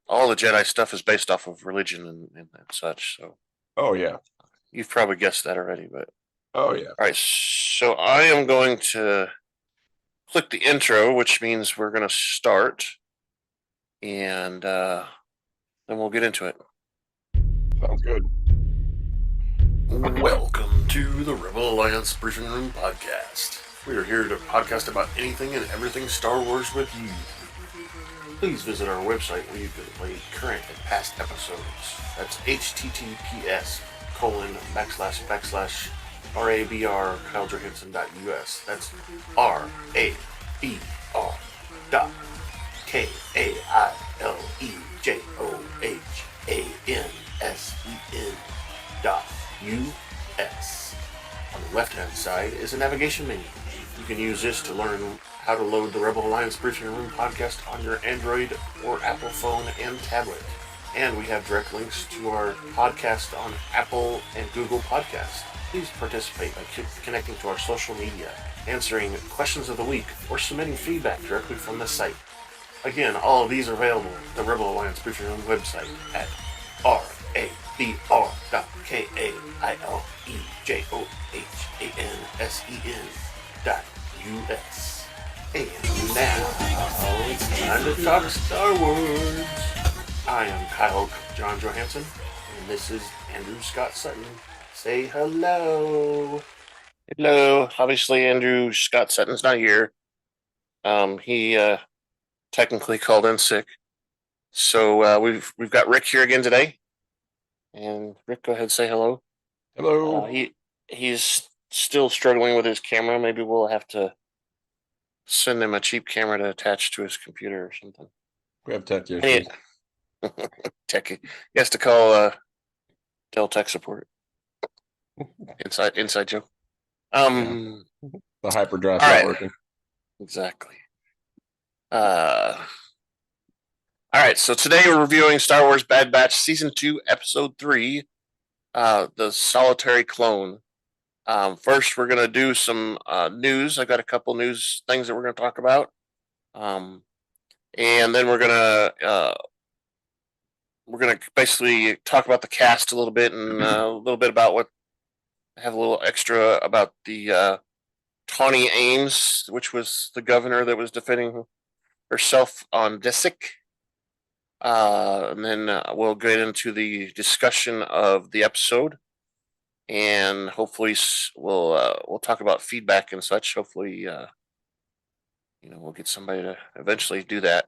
all the Jedi stuff is based off of religion and such. So Oh yeah. you've probably guessed that already. But Oh yeah. all right, so I am going to click the intro, which means we're going to start, and then we'll get into it. Sounds good. Welcome to the Rebel Alliance Briefing Room podcast. We are here to podcast about anything and everything Star Wars with you. Please visit our website where you can play current and past episodes. That's https://rabr kylejohansson.us. That's RABR dot KAILEJOHANSEN dot US. On the left-hand side is a navigation menu. You can use this to learn how to load the Rebel Alliance Briefing Room podcast on your Android or Apple phone and tablet. And we have direct links to our podcast on Apple and Google Podcasts. Please participate by connecting to our social media, answering questions of the week, or submitting feedback directly from the site. Again, all of these are available at the Rebel Alliance Briefing Room website at rabr.kailejohansen.us. And now, it's time to talk Star Wars. I am Kyle John Johansson, and this is Andrew Scott Sutton. Say hello. Hello. Obviously, Andrew Scott Sutton's not here. He technically called in sick, so we've got Rick here again today. And Rick, go ahead and say hello. Hello. He's still struggling with his camera. Maybe we'll have to send him a cheap camera to attach to his computer or something. We have tech issues. Tech. He has to call Dell tech support. Inside joke. The hyperdrive's all not right. working. Exactly. All right. So today we're reviewing Star Wars Bad Batch Season 2, Episode 3, The Solitary Clone. First, we're going to do some news. I got a couple news things that we're going to talk about. And then we're going to basically talk about the cast a little bit and a little bit about what have a little extra about the Tawni Ames, which was the governor that was defending herself on Disick. And then we'll get into the discussion of the episode, and hopefully we'll talk about feedback and such. Hopefully, we'll get somebody to eventually do that.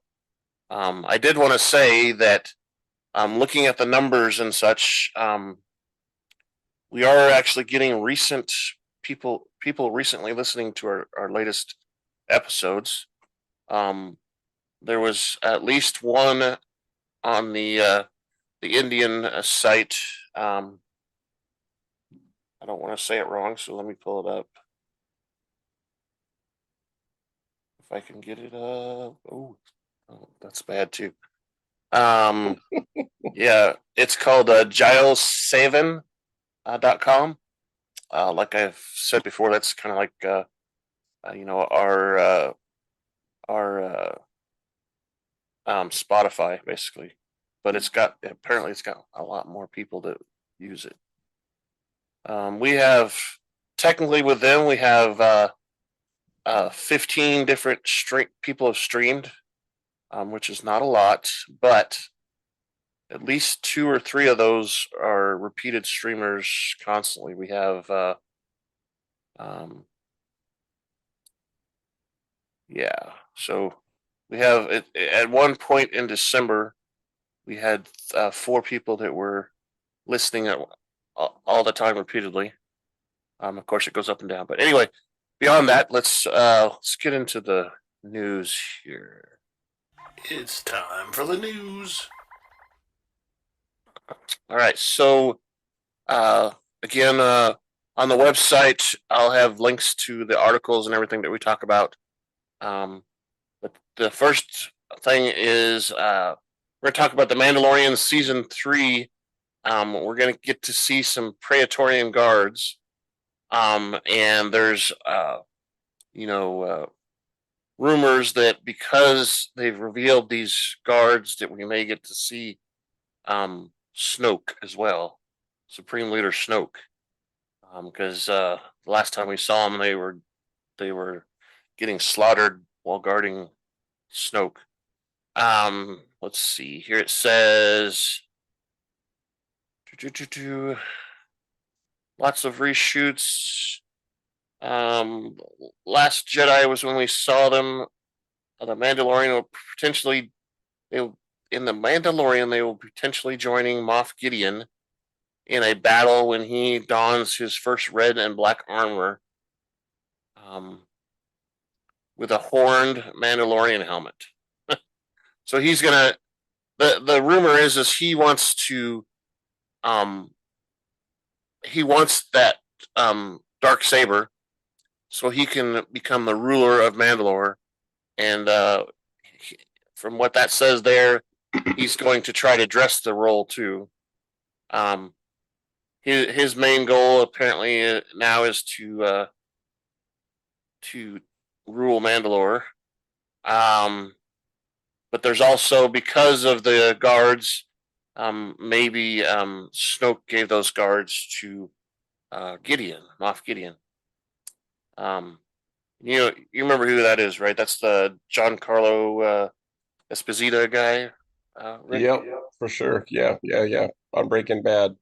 I did want to say that looking at the numbers and such, we are actually getting recent people recently listening to our latest episodes. There was at least one on the Indian site. I don't want to say it wrong, so let me pull it up. If I can get it up. Oh, that's bad too. Yeah, it's called Giles7.com. Like I've said before, that's kind of like our Spotify basically, but apparently it's got a lot more people that use it. We have technically with them we have 15 different people have streamed, which is not a lot, but at least 2 or 3 of those are repeated streamers constantly. We have yeah, so we have at one point in December we had 4 people that were listening all the time repeatedly. Of course, it goes up and down, but anyway, beyond that, let's get into the news here. It's time for the news. All right, so again, on the website, I'll have links to the articles and everything that we talk about. But the first thing is we're going to talk about the Mandalorian season 3. We're going to get to see some Praetorian Guards. And there's rumors that because they've revealed these guards, that we may get to see Snoke as well, Supreme Leader Snoke, because the last time we saw them, they were getting slaughtered while guarding Snoke. Let's see. Here it says lots of reshoots. Last Jedi was when we saw them. The Mandalorian will potentially in the Mandalorian they will potentially joining Moff Gideon in a battle when he dons his first red and black armor, with a horned Mandalorian helmet. So he's gonna. The rumor is he wants that dark saber so he can become the ruler of Mandalore, and from what that says there, he's going to try to dress the role too. His main goal apparently now is to rule Mandalore. But there's also, because of the guards, maybe Snoke gave those guards to Gideon, Moff Gideon. You remember who that is, right? That's the Giancarlo Esposito guy. Rick? Yep, for sure. Yeah. On Breaking Bad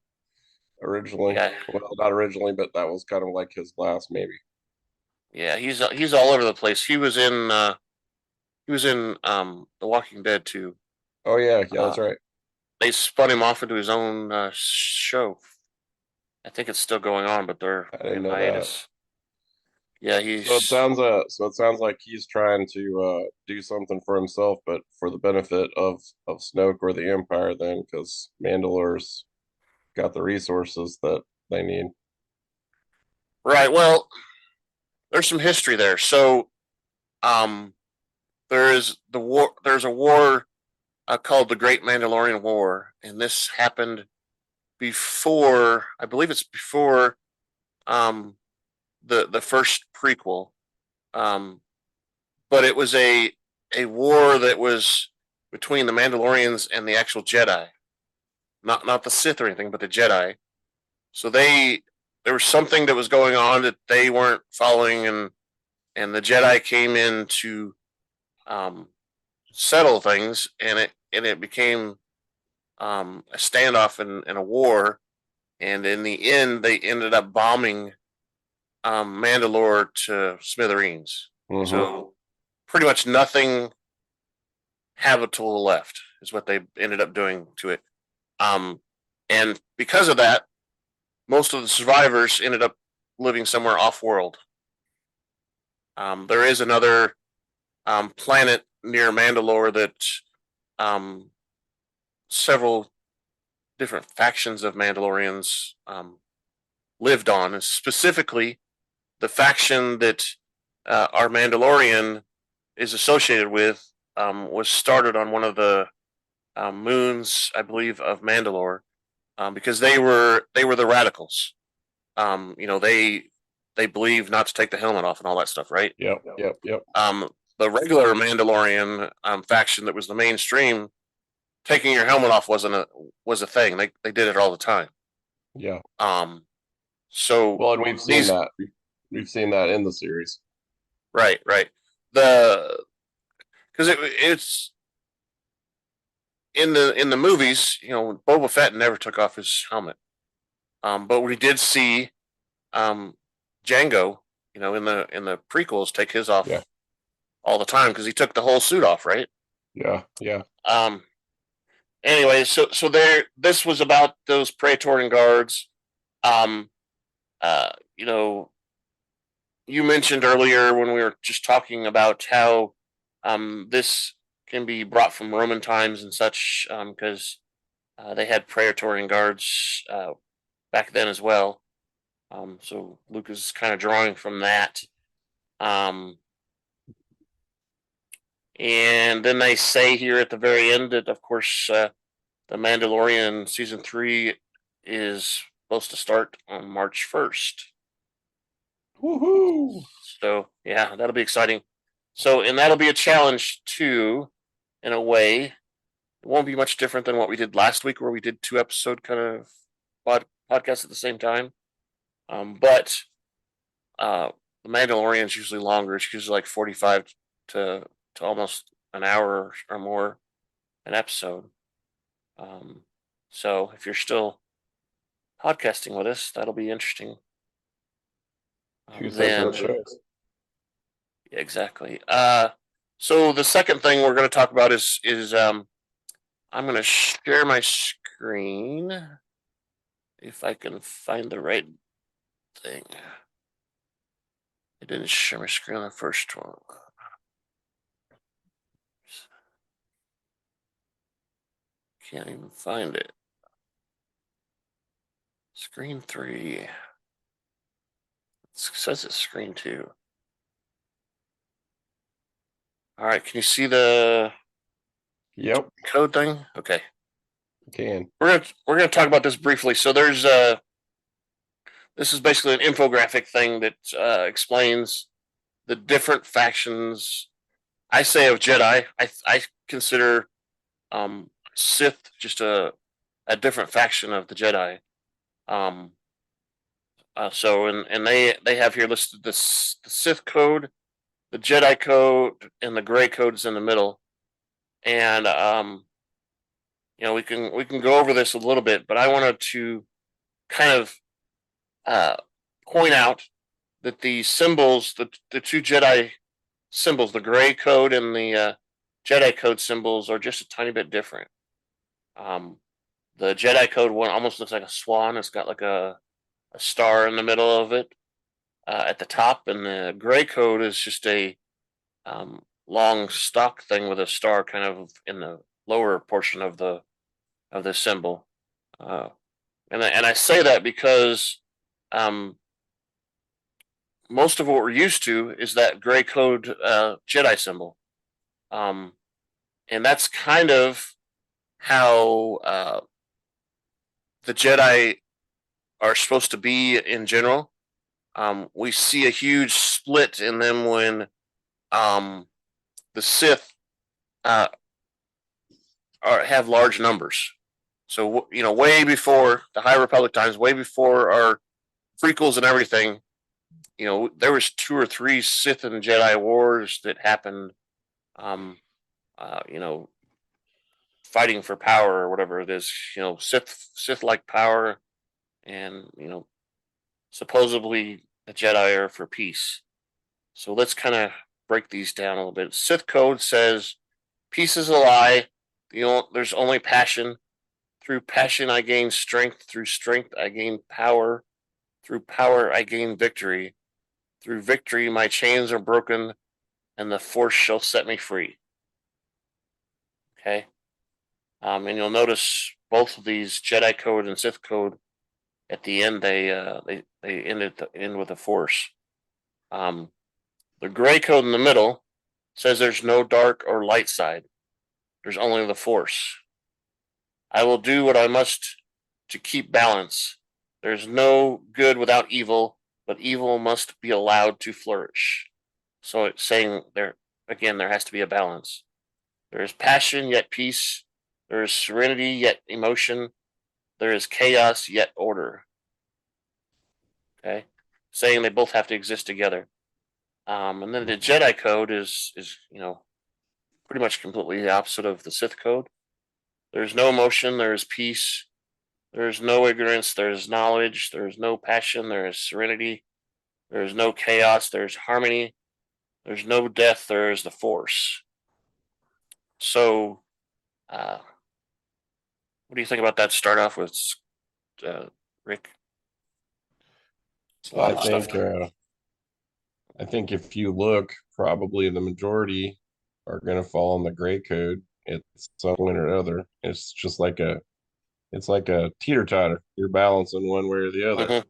originally. Yeah. Well, not originally, but that was kind of like his last, maybe. Yeah, he's all over the place. He was in The Walking Dead too. Oh yeah, that's right. They spun him off into his own show. I think it's still going on, but they're in hiatus. Yeah, he's. So it sounds like he's trying to do something for himself, but for the benefit of Snoke or the Empire, then, because Mandalore's got the resources that they need. Right. Well, there's some history there. So, there's a war called the Great Mandalorian War, and this happened before. I believe it's before the first prequel, but it was a war that was between the Mandalorians and the actual Jedi, not the Sith or anything, but the Jedi. So there was something that was going on that they weren't following, and the Jedi came in to settle things, and it became a standoff and a war, and in the end, they ended up bombing Mandalore to smithereens. Mm-hmm. So pretty much nothing habitable left is what they ended up doing to it. And because of that, most of the survivors ended up living somewhere off-world. There is another planet near Mandalore that several different factions of Mandalorians lived on, and specifically the faction that our Mandalorian is associated with was started on one of the moons, I believe, of Mandalore, because they were the radicals. They believe not to take the helmet off and all that stuff, right? Yep. The regular Mandalorian faction that was the mainstream, taking your helmet off was a thing. They did it all the time. Yeah. So well, and we've seen that. We've seen that in the series. Right. Because it's in the movies, Boba Fett never took off his helmet. But we did see Django, in the prequels, take his off all the time because he took the whole suit off, right? Yeah. Anyway, so this was about those Praetorian guards. You mentioned earlier when we were just talking about how this can be brought from Roman times and such, because they had Praetorian guards back then as well. So Luke is kind of drawing from that. And then they say here at the very end that, of course, the Mandalorian season 3 is supposed to start on March 1st. Woohoo! So yeah, that'll be exciting. So, and that'll be a challenge too, in a way. It won't be much different than what we did last week, where we did 2 episode kind of podcasts at the same time. But the Mandalorian is usually longer. It's usually like 45 to almost an hour or more an episode. Um, so if you're still podcasting with us, that'll be interesting. 2 separate shows. Yeah, exactly. So the second thing we're going to talk about is I'm going to share my screen if I can find the right thing. I didn't share my screen on the first one. Can't even find it. Screen 3. It says it's screen 2. All right, can you see the Yep, code thing? Okay. can. We're gonna talk about this briefly. So there's this is basically an infographic thing that explains the different factions. I say of Jedi. I consider Sith just a different faction of the Jedi. So and they have here listed the Sith code, the Jedi code, and the Gray code is in the middle. And we can go over this a little bit, but I wanted to kind of point out that the symbols, the 2 Jedi symbols, the Gray code and the Jedi code symbols, are just a tiny bit different. The Jedi code one almost looks like a swan. It's got like a star in the middle of it at the top, and the Gray code is just a long stock thing with a star kind of in the lower portion of the symbol. And I say that because most of what we're used to is that Gray code Jedi symbol, and that's kind of how the Jedi are supposed to be in general. We see a huge split in them when the Sith have large numbers. So way before the High Republic times, way before our prequels and everything, there was 2 or 3 Sith and Jedi wars that happened. Fighting for power or whatever it is. Sith like power, and supposedly the Jedi are for peace. So let's kind of break these down a little bit. Sith code says peace is a lie. There's only passion. Through passion, I gain strength. Through strength, I gain power. Through power, I gain victory. Through victory, my chains are broken, and the Force shall set me free. Okay? And you'll notice both of these, Jedi code and Sith code, at the end they end with a Force. The Gray code in the middle says there's no dark or light side. There's only the Force. I will do what I must to keep balance. There's no good without evil, but evil must be allowed to flourish. So it's saying there has to be a balance. There is passion, yet peace. There is serenity, yet emotion. There is chaos, yet order. Okay? Saying they both have to exist together. And then the Jedi code is pretty much completely the opposite of the Sith code. There's no emotion, there is peace. There is no ignorance, there is knowledge. There is no passion, there is serenity. There is no chaos, there is harmony. There's no death, there is the Force. So, what do you think about that? Start off with, Rick. I think if you look, probably the majority are going to fall in the Gray code. It's some point or other. It's just like it's like a teeter totter. You're balancing one way or the other,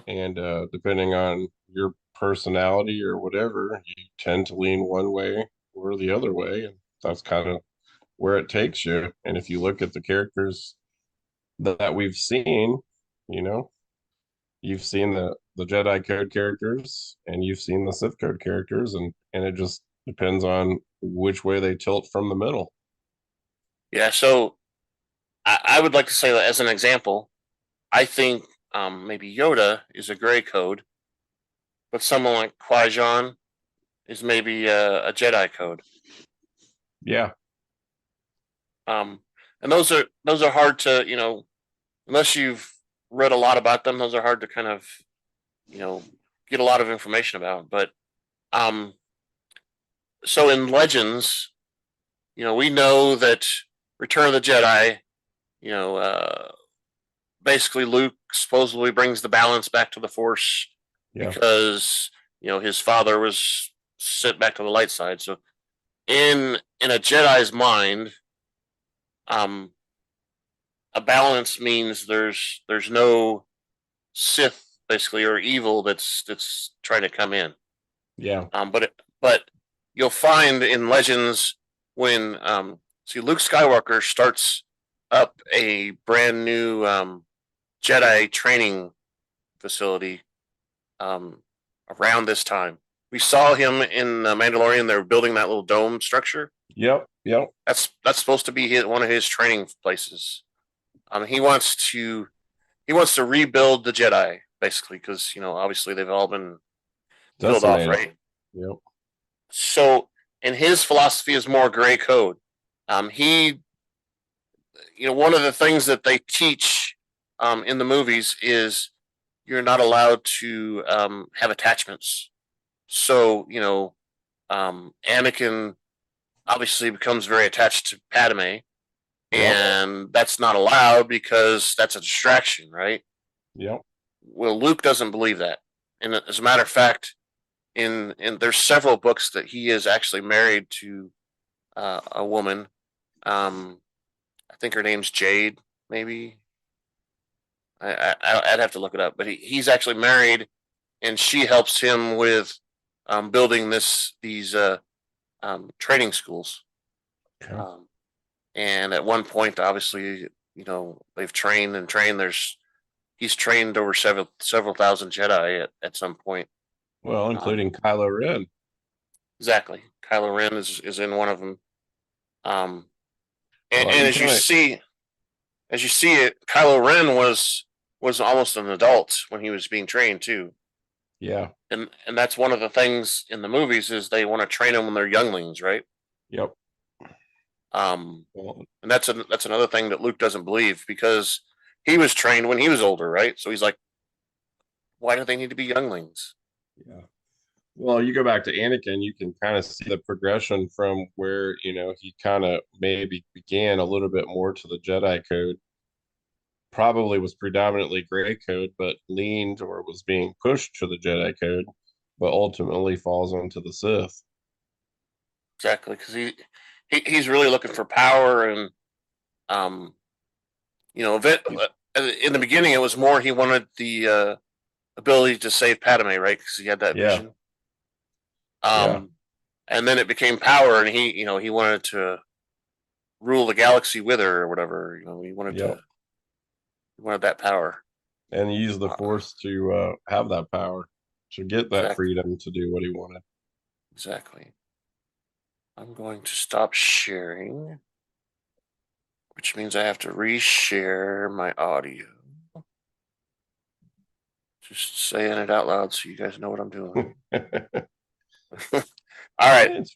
and depending on your personality or whatever, you tend to lean one way or the other way, and that's kind of where it takes you. And if you look at the characters that we've seen, you've seen the Jedi code characters and you've seen the Sith code characters, and it just Depends on which way they tilt from the middle. Yeah, so I would like to say that as an example, I think maybe Yoda is a gray code, but someone like Qui-Gon is maybe a Jedi code. Yeah, Um, and those are hard to unless you've read a lot about them. Those are hard to kind of you know get a lot of information about. But um, so in Legends, we know that Return of the Jedi, you know, basically Luke supposedly brings the balance back to the Force yeah, because his father was sent back to the light side. So in a Jedi's mind, um, a balance means there's no Sith basically or evil that's trying to come in. yeah. But you'll find in Legends when see Luke Skywalker starts up a brand new Jedi training facility um, around this time. We saw him in Mandalorian. They were building that little dome structure. Yep, yep. That's supposed to be one of his training places. He wants to rebuild the Jedi basically because obviously they've all been killed off, Decimated. right? Yep. So, and his philosophy is more gray code. He, one of the things that they teach in the movies is you're not allowed to have attachments. So, Anakin obviously becomes very attached to Padme, Yep. and that's not allowed because that's a distraction, right? Yep. Well, Luke doesn't believe that, and as a matter of fact, in there's several books that he is actually married to a woman. I think her name's Jade, maybe. I'd have to look it up, but he's actually married, and she helps him with building these training schools. Okay. Um, and at one point, obviously, they've trained and trained. He's trained over several thousand Jedi at some point. Well, Um, including Kylo Ren. exactly, Kylo Ren is in one of them. Um, and, Well, and you as you see it, Kylo Ren was almost an adult when he was being trained too. yeah. And that's one of the things in the movies is they want to train them when they're younglings, right? Yep. Um, Well, and that's another thing that Luke doesn't believe because he was trained when he was older, right? So he's like, why do they need to be younglings? yeah. Well, you go back to Anakin, you can kind of see the progression from where, he kind of maybe began a little bit more to the Jedi code, probably was predominantly gray code, but leaned or was being pushed to the Jedi code, but ultimately falls onto the Sith. Exactly, because he's really looking for power and um, in the beginning it was more he wanted the ability to save Padme, right? Because he had that Yeah, vision. yeah, Um, and then it became power, and he wanted to rule the galaxy with her or whatever. yep. He wanted that power. And he used the Uh, Force to have that power, to get that exactly, freedom to do what he wanted. exactly. I'm going to stop sharing, which means I have to reshare my audio. Just saying it out loud so you guys know what I'm doing. All right. It's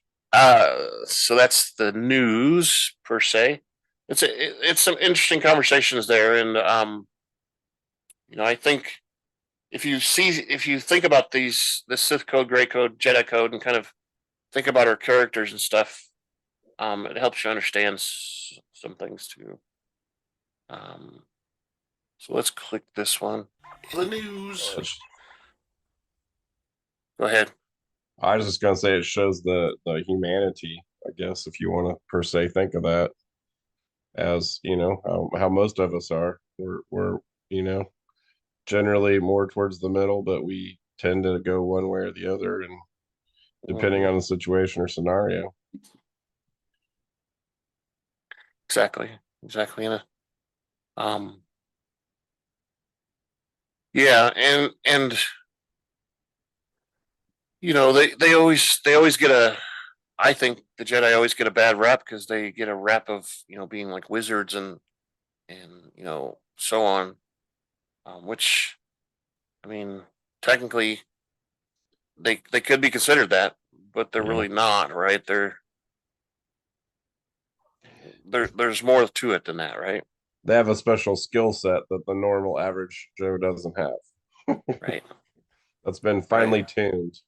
So that's the news per se. It's some interesting conversations there, and I think if you think about the Sith code, Gray code, Jedi code, and kind of think about our characters and stuff, it helps you understand some things too. Um, so let's click this one. The news. Go ahead. I was just gonna say it shows the humanity, I guess, if you want to per se think of that as, how most of us are. We're, you know, generally more towards the middle, but we tend to go one way or the other, and depending Mhm. on the situation or scenario. Exactly. Exactly. Um, yeah, and they always get I think the Jedi always get a bad rap because they get a rap of being like wizards and so on, which I mean technically they could be considered that, but they're Yeah. really not, right? There's more to it than that, right? They have a special skill set that the normal average Joe doesn't have. Right, That's been right, finely tuned.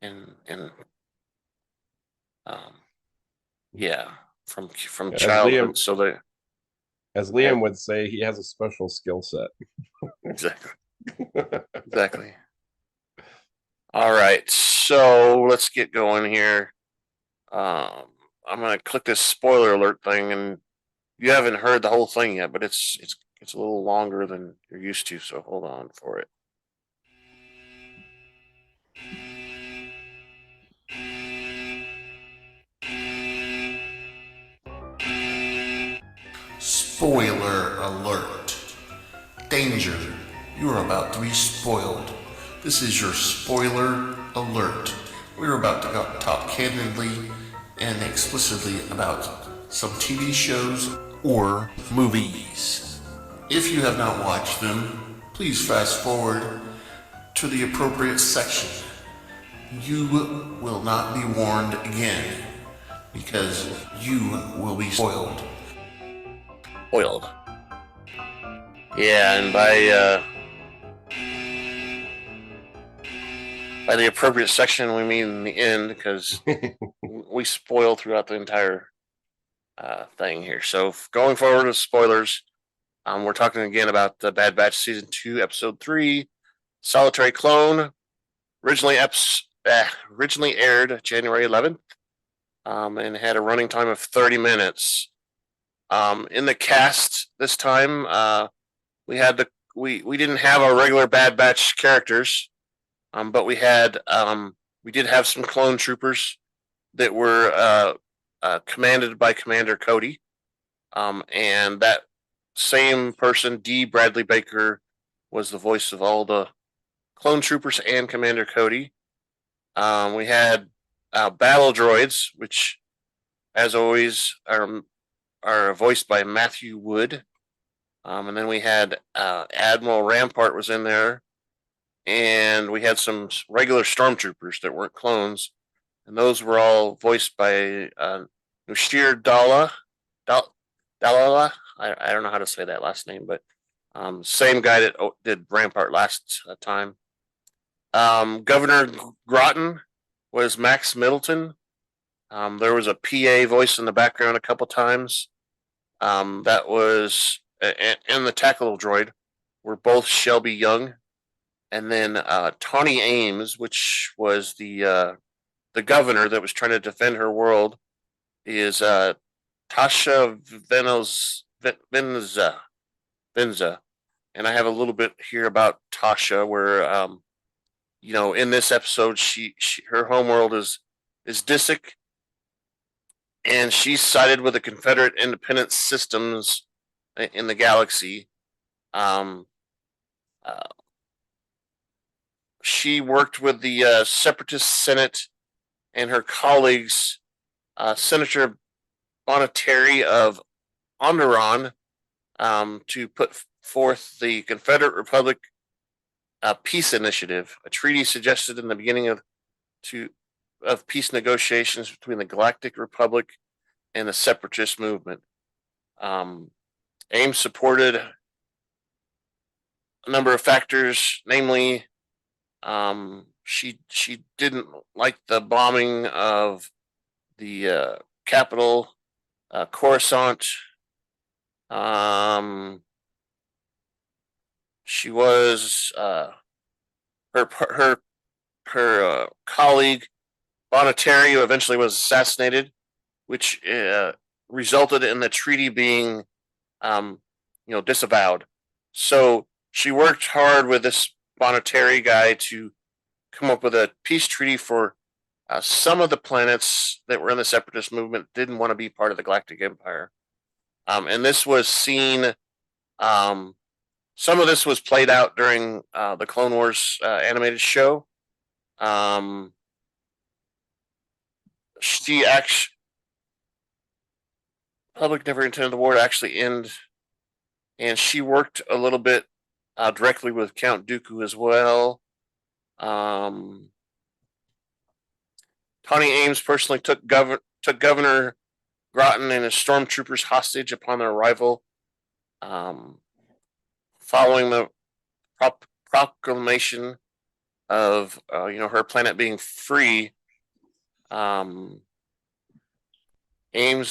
and um, yeah, from As Liam childhood. So they as go ahead. Liam would say, he has a special skill set. Exactly, exactly. All right, so let's get going here. Um, I'm gonna click this spoiler alert thing, and you haven't heard the whole thing yet, but it's a little longer than you're used to. So hold on for it. Spoiler alert. Danger. You are about to be spoiled. This is your spoiler alert. We're about to talk candidly and explicitly about some TV shows or movies. If you have not watched them, please fast forward to the appropriate section. You will not be warned again because you will be spoiled. Spoiled. Yeah, and by the appropriate section, we mean the end because we spoil throughout the entire thing here. So going forward with spoilers, we're talking again about the Bad Batch season 2, episode 3, Solitary Clone. Originally aired January 11th, and had a running time of 30 minutes. In the cast this time, we had we didn't have our regular Bad Batch characters. But we did have some clone troopers that were commanded by Commander Cody, and that same person, D. Bradley Baker, was the voice of all the clone troopers and Commander Cody. We had battle droids, which, as always, are voiced by Matthew Wood. And then we had Admiral Rampart was in there, and we had some regular stormtroopers that weren't clones, and those were all voiced by Noshir Dalala. I don't know how to say that last name, but same guy that did Rampart last time. Governor Grotton was Max Middleton. There was a PA voice in the background a couple times. That was and the tactical droid were both Shelby Young, and then Tawni Ames, which was the governor that was trying to defend her world, is Tasha Venza. And I have a little bit here about Tasha, where in this episode, she her homeworld is Disick, and she's sided with the Confederate independent systems in the galaxy. Um, uh, she worked with the Separatist Senate and her colleagues, Senator Bonateri of Onderon, to put forth the Confederate Republic Peace Initiative, a treaty suggested in the beginning of peace negotiations between the Galactic Republic and the Separatist movement. Um, Ames supported a number of factors, namely, she didn't like the bombing of the capital, Coruscant. Um, she was her colleague Bonatario eventually was assassinated, which resulted in the treaty being disavowed. So she worked hard with this Bonatari guy to come up with a peace treaty for some of the planets that were in the separatist movement didn't want to be part of the Galactic Empire. And this was seen. Some of this was played out during the Clone Wars animated show. Um, she actually, public never intended the war to actually end, and she worked a little bit directly with Count Dooku as well. Tawni Ames personally took Governor Grotton and his stormtroopers hostage upon their arrival. Um, Following the proclamation of her planet being free, Ames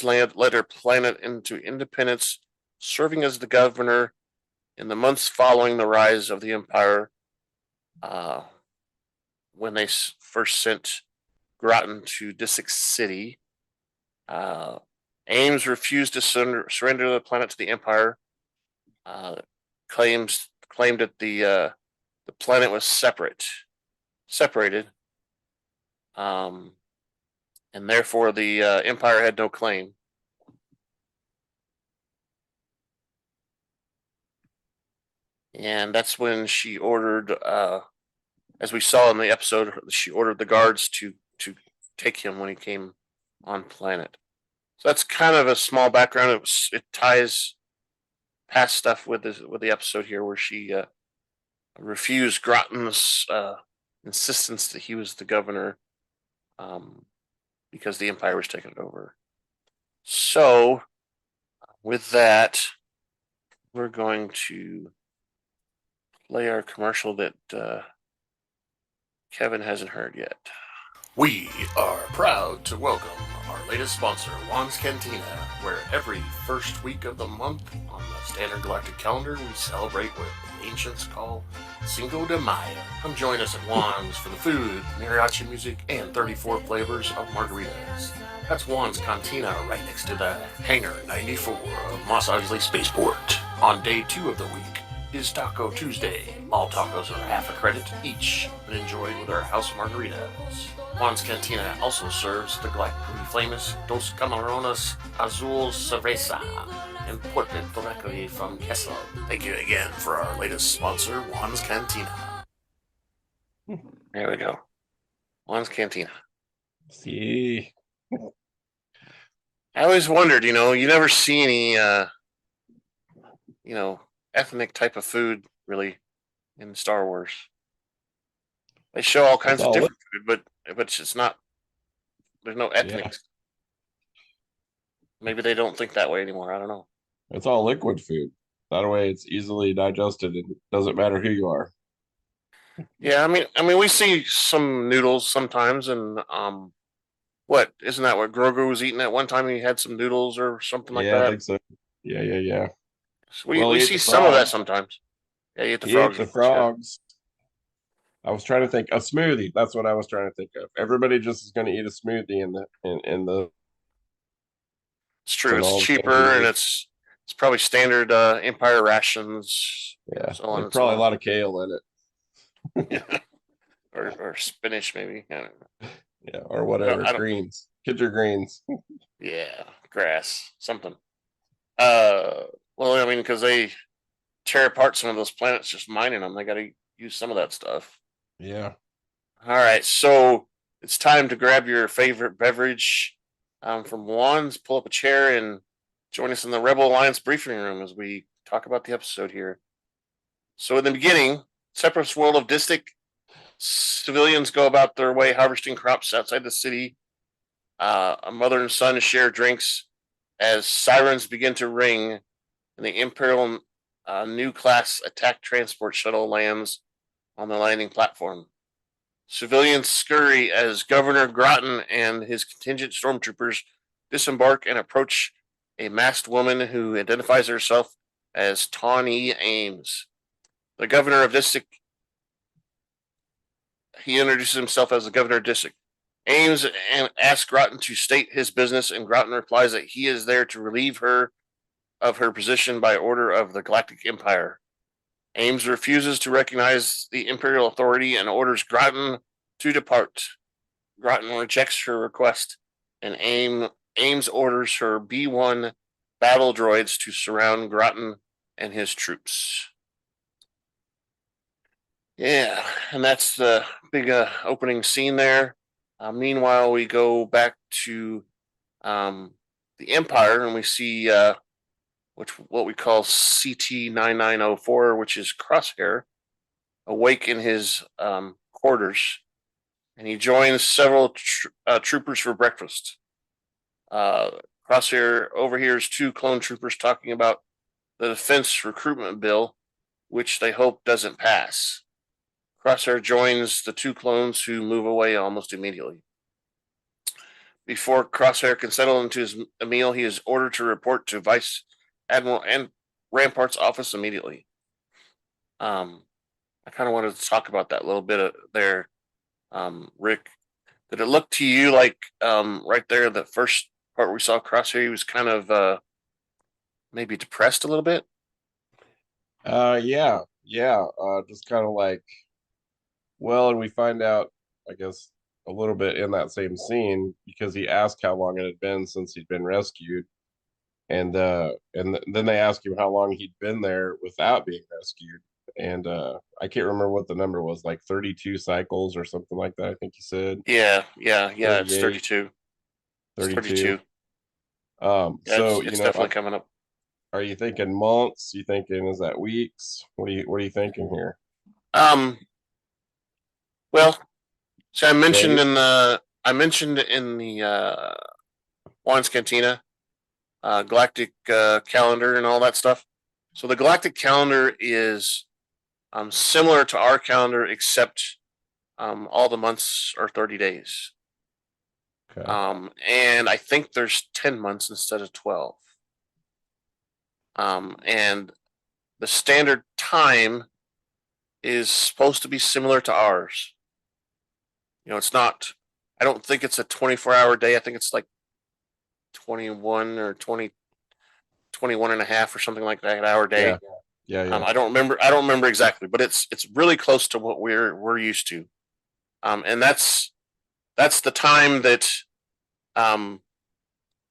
led her planet into independence, serving as the governor in the months following the rise of the Empire. When they first sent Grotton to Disick City, Ames refused to surrender the planet to the Empire. Claimed that the planet was separated, and therefore the Empire had no claim. And that's when she ordered, as we saw in the episode, she ordered the guards to take him when he came on planet. So that's kind of a small background. It ties past stuff with the episode here, where she refused Grotton's insistence that he was the governor, because the Empire was taking over. So, with that, we're going to play our commercial that Kevin hasn't heard yet. We are proud to welcome our latest sponsor, Juan's Cantina, where every first week of the month on the standard galactic calendar we celebrate what the ancients call Cinco de Mayo. Come join us at Juan's for the food, mariachi music, and 34 flavors of margaritas. That's Juan's Cantina right next to the Hangar 94 of Mos Eisley Spaceport. On day 2 of the week is Taco Tuesday. All tacos are half a credit each, and enjoyed with our house margaritas. Juan's Cantina also serves the galactically famous Dos Camarones Azul Cerveza, imported directly from Kessel. Thank you again for our latest sponsor, Juan's Cantina. There we go. Juan's Cantina. See, I always wondered, you never see any, ethnic type of food really in Star Wars. They show all kinds of different food, but it's just not. There's no ethnic. Yeah. Maybe they don't think that way anymore. I don't know. It's all liquid food. That way, it's easily digested. It doesn't matter who you are. Yeah, I mean, we see some noodles sometimes, and what isn't that what Grogu was eating at one time? He had some noodles or something like Yeah, I that. think so. Yeah. So Well, we he ate see the some of that frogs. sometimes. Yeah, you eat the He ate frogs. the frogs. I was trying to think a smoothie. That's what I was trying to think of. Everybody just is going to eat a smoothie in the It's true. and It's all the things cheaper, you and eat. it's probably standard Empire rations, Yeah, so on there's and so probably a on. lot of kale in it. or spinach maybe. I don't know. Yeah, or whatever. I don't. Greens. Get your greens. Yeah, grass, something. Well, I mean, because they tear apart some of those planets just mining them, they got to use some of that stuff. Yeah. All right, so it's time to grab your favorite beverage from Juan's, pull up a chair, and join us in the Rebel Alliance briefing room as we talk about the episode here. So, in the beginning, Separatist world of Distic, civilians go about their way harvesting crops outside the city. A mother and son share drinks as sirens begin to ring, and the Imperial new class attack transport shuttle lands on the landing platform. Civilians scurry as Governor Grotton and his contingent stormtroopers disembark and approach a masked woman who identifies herself as Tawni Ames. The governor of District. He introduces himself as the governor of District. Ames and asks Grotton to state his business, and Grotton replies that he is there to relieve her of her position by order of the Galactic Empire. Ames refuses to recognize the Imperial authority and orders Grotton to depart. Grotton rejects her request, and Ames orders her B-1 battle droids to surround Grotton and his troops. Yeah, and that's the big opening scene there. Meanwhile, we go back to the Empire, and we see what we call CT-9904, which is Crosshair, awake in his quarters, and he joins several troopers for breakfast. Crosshair overhears two clone troopers talking about the defense recruitment bill, which they hope doesn't pass. Crosshair joins the two clones, who move away almost immediately. Before Crosshair can settle into his meal, he is ordered to report to Vice Admiral and Rampart's office immediately. I kind of wanted to talk about that a little bit there, Rick. Did it look to you like right there, the first part where we saw Crosshair, he was kind of maybe depressed a little bit? Yeah, yeah. Just kind of like, well, and we find out, I guess, a little bit in that same scene because he asked how long it had been since he'd been rescued, and then they ask him how long he'd been there without being rescued, and I can't remember what the number was, like 32 cycles or something like that. I think he said Yeah. It's 38, 32. It's 32. 32. Yeah, So it's definitely coming up. are you thinking months? You thinking, is that weeks? What are you thinking here? Um. Well, so Days? I mentioned in the Juan's Cantina, galactic calendar and all that stuff. So the galactic calendar is similar to our calendar, except all the months are 30 days. Okay. And I think there's 10 months instead of 12. And the standard time is supposed to be similar to ours. It's not, I don't think it's a 24-hour day. I think it's like 21 or 20, 21 and a half or something like that hour day. Yeah. I don't remember exactly, but it's really close to what we're used to. And that's the time that the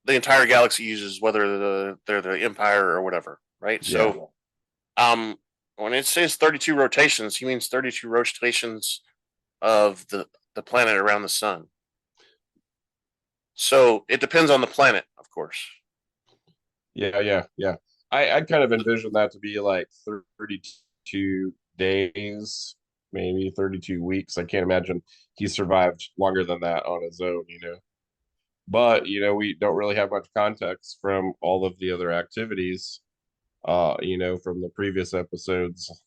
entire galaxy uses, whether they're the Empire or whatever, right? Yeah. So when it says 32 rotations, he means 32 rotations of the planet around the sun. So it depends on the planet, of course. Yeah. I kind of envision that to be like 32 days, maybe 32 weeks. I can't imagine he survived longer than that on his own, But, we don't really have much context from all of the other activities, from the previous episodes,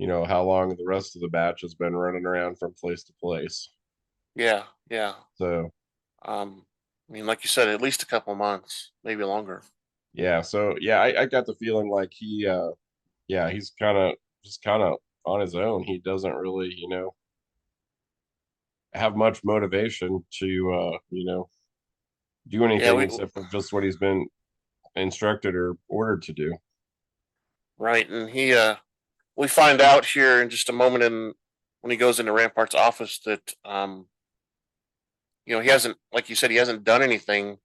how long the rest of the batch has been running around from place to place. Yeah. So, I mean, like you said, at least a couple months, maybe longer. yeah. So, yeah, I got the feeling like he's kind of on his own. He doesn't really, have much motivation to, do Yeah, anything except for just what he's been instructed or ordered to do. right. And we find out here in just a moment, when he goes into Rampart's office, that he hasn't, like you said, he hasn't done anything.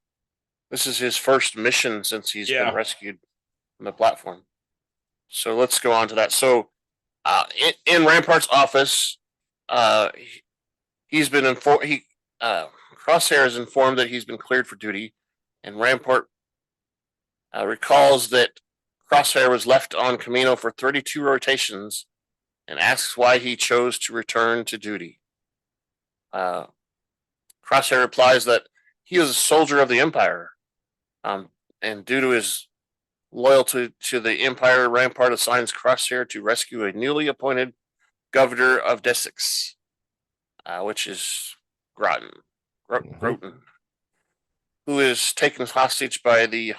This is his first mission since he's been rescued from the platform. So let's go on to that. So in Rampart's office, he's been informed. Crosshair is informed that he's been cleared for duty, and Rampart recalls that Crosshair was left on Camino for 32 rotations, and asks why he chose to return to duty. Crosshair replies that he is a soldier of the Empire, and due to his loyalty to the Empire, Rampart assigns Crosshair to rescue a newly appointed governor of Desix, which is Grotton, who is taken hostage by the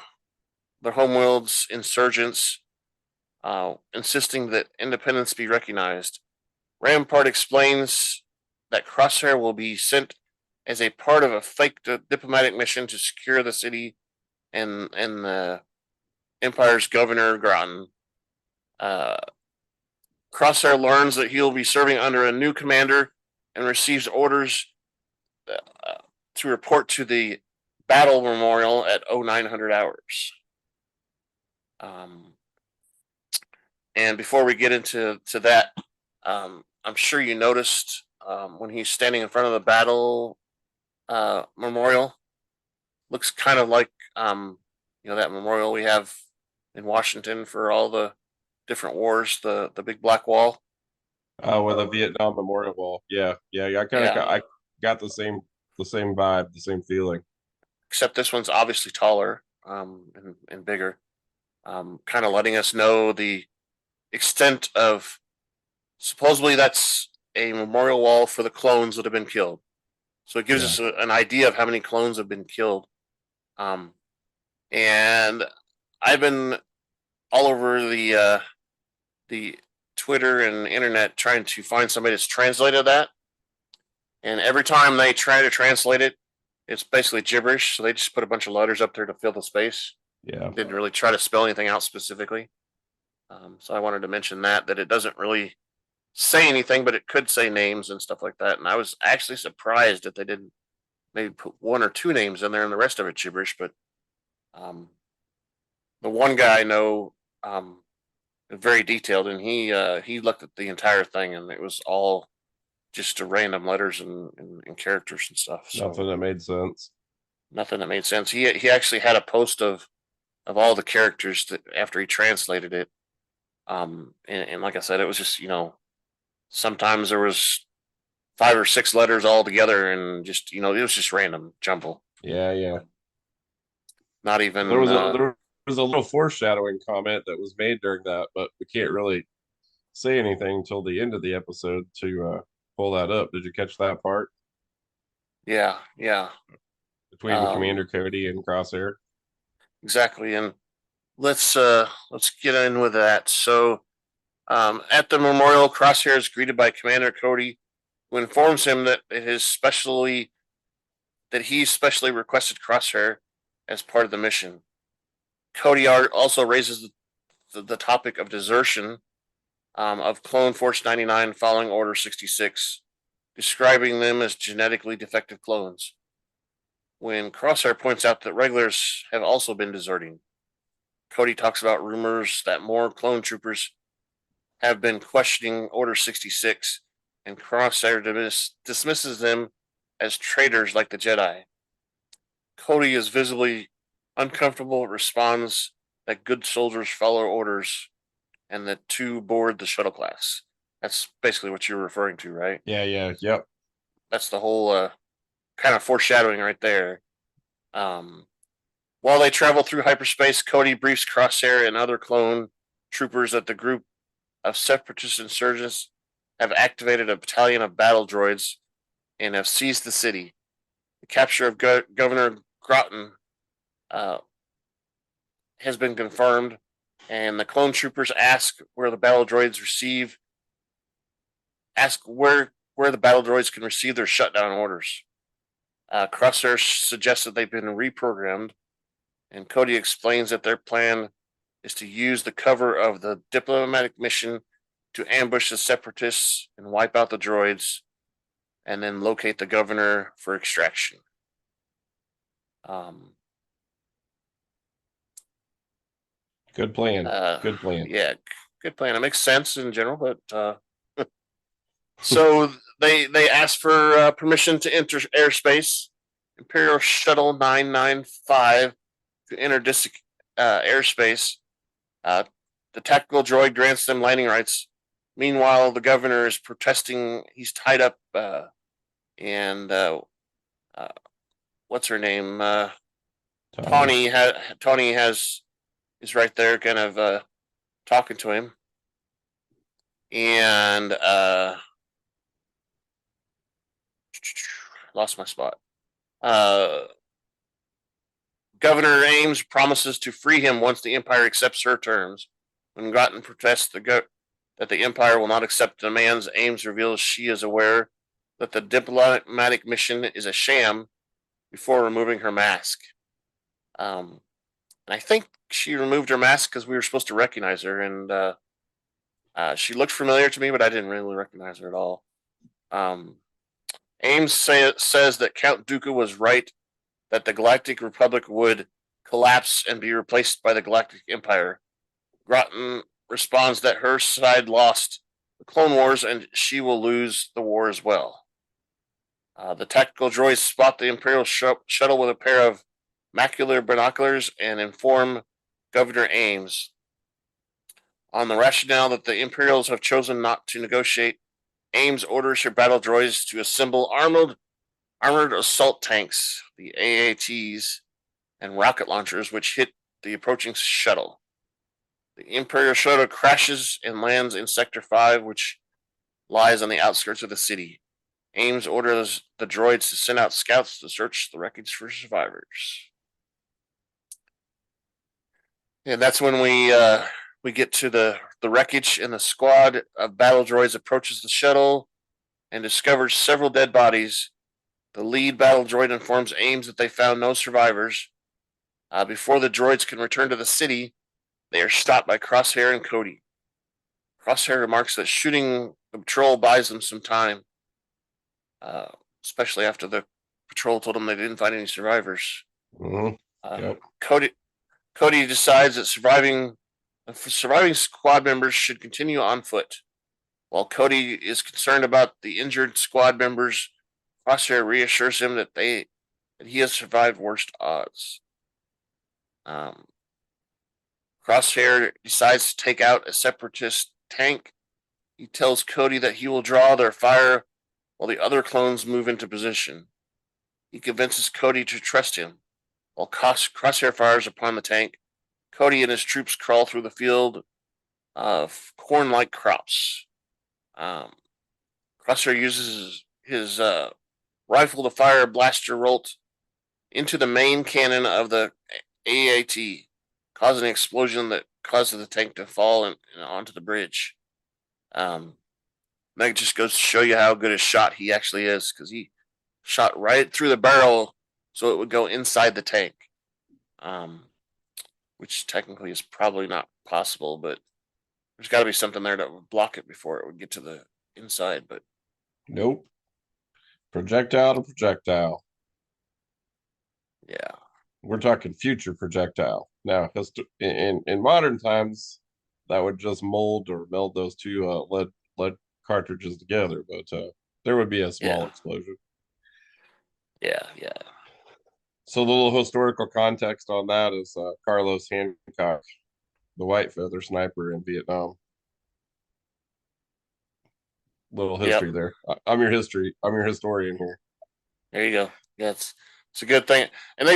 homeworld's insurgents, insisting that independence be recognized. Rampart explains that Crosshair will be sent as a part of a fake diplomatic mission to secure the city and the Empire's governor, Grotton. Crosshair learns that he will be serving under a new commander and receives orders to report to the battle memorial at 0900 hours. And before we get into that, I'm sure you noticed when he's standing in front of the battle memorial. Looks kind of like that memorial we have in Washington for all the different wars, the big black wall. With a Vietnam Memorial Wall. Yeah, yeah, yeah. Yeah. I got the same vibe, the same feeling. Except this one's obviously taller and bigger, kind of letting us know the extent of. Supposedly, that's a memorial wall for the clones that have been killed. So it gives Yeah. us an idea of how many clones have been killed. Um, and I've been all over the Twitter and internet trying to find somebody that's translated that. And every time they try to translate it, it's basically gibberish. So they just put a bunch of letters up there to fill the space. Yeah. Didn't really try to spell anything out specifically. So I wanted to mention that it doesn't really say anything, but it could say names and stuff like that. And I was actually surprised that they didn't maybe put one or two names in there and the rest of it gibberish. But the one guy I know very detailed, and he looked at the entire thing, and it was all just random letters and characters and stuff. So Nothing that made sense. Nothing that made sense. He actually had a post of all the characters that after he translated it. And like I said, it was just sometimes there was 5 or 6 letters all together, and just it was just random jumble. Yeah, yeah. Not even There was a little foreshadowing comment that was made during that, but we can't really say anything until the end of the episode to pull that up. Did you catch that part yeah, between Commander Cody and Crosshair? exactly. And let's get in with that. So at the memorial, Crosshair is greeted by Commander Cody, who informs him that he specially requested Crosshair as part of the mission. Cody also raises the topic of desertion of Clone Force 99 following Order 66, describing them as genetically defective clones. When Crosshair points out that regulars have also been deserting, Cody talks about rumors that more clone troopers have been questioning Order 66, and Crosshair dismisses them as traitors like the Jedi. Cody is visibly uncomfortable, responds that good soldiers follow orders, and the two board the shuttle class. That's basically what you're referring to, right? Yeah, yeah, yep. That's the whole kind of foreshadowing right there. While they travel through hyperspace, Cody briefs Crosshair and other clone troopers that the group of Separatist insurgents have activated a battalion of battle droids and have seized the city. The capture of Governor Grotton has been confirmed, and the clone troopers ask where the battle droids can receive their shutdown orders. Crosshair suggests that they've been reprogrammed, and Cody explains that their plan is to use the cover of the diplomatic mission to ambush the Separatists and wipe out the droids, and then locate the governor for extraction. Good plan. Good plan. Yeah, good plan. It makes sense in general, but so they asked for permission to enter airspace. Imperial Shuttle 995 to enter airspace. The tactical droid grants them landing rights. Meanwhile, the governor is protesting. He's tied up, and what's her name? Tawni is right there, kind of talking to him, and lost my spot. Governor Ames promises to free him once the Empire accepts her terms. When Grotton protests that the Empire will not accept demands, Ames reveals she is aware that the diplomatic mission is a sham before removing her mask. And I think she removed her mask because we were supposed to recognize her, and she looked familiar to me, but I didn't really recognize her at all. Ames says that Count Dooku was right, that the Galactic Republic would collapse and be replaced by the Galactic Empire. Grotton responds that her side lost the Clone Wars and she will lose the war as well. The tactical droids spot the Imperial shuttle with a pair of macular binoculars and inform Governor Ames on the rationale that the Imperials have chosen not to negotiate. Ames orders her battle droids to assemble armored assault tanks, the AATs, and rocket launchers, which hit the approaching shuttle. The Imperial shuttle crashes and lands in Sector 5, which lies on the outskirts of the city. Ames orders the droids to send out scouts to search the wreckage for survivors. And that's when we get to the wreckage, and the squad of battle droids approaches the shuttle and discovers several dead bodies. The lead battle droid informs Ames that they found no survivors. Before the droids can return to the city, they are stopped by Crosshair and Cody. Crosshair remarks that shooting the patrol buys them some time, especially after the patrol told them they didn't find any survivors. Mm-hmm. Yep. Cody decides that surviving squad members should continue on foot. While Cody is concerned about the injured squad members, Crosshair reassures him that he has survived worst odds. Crosshair decides to take out a Separatist tank. He tells Cody that he will draw their fire while the other clones move into position. He convinces Cody to trust him. While Crosshair fires upon the tank, Cody and his troops crawl through the field of corn-like crops. Crosshair uses his rifle to fire a blaster bolt into the main cannon of the AAT, causing an explosion that causes the tank to fall and onto the bridge. That just goes to show you how good a shot he actually is, because he shot right through the barrel so it would go inside the tank, which technically is probably not possible, but there's got to be something there that would block it before it would get to the inside. But nope. Projectile to projectile. Yeah. We're talking future projectile. Now, in modern times, that would just mold or meld those two lead cartridges together, but there would be a small explosion. Yeah. So the little historical context on that is Carlos Hancock, the white feather sniper in Vietnam. Little history there. I'm your historian here. There you go. Yeah, it's a good thing, and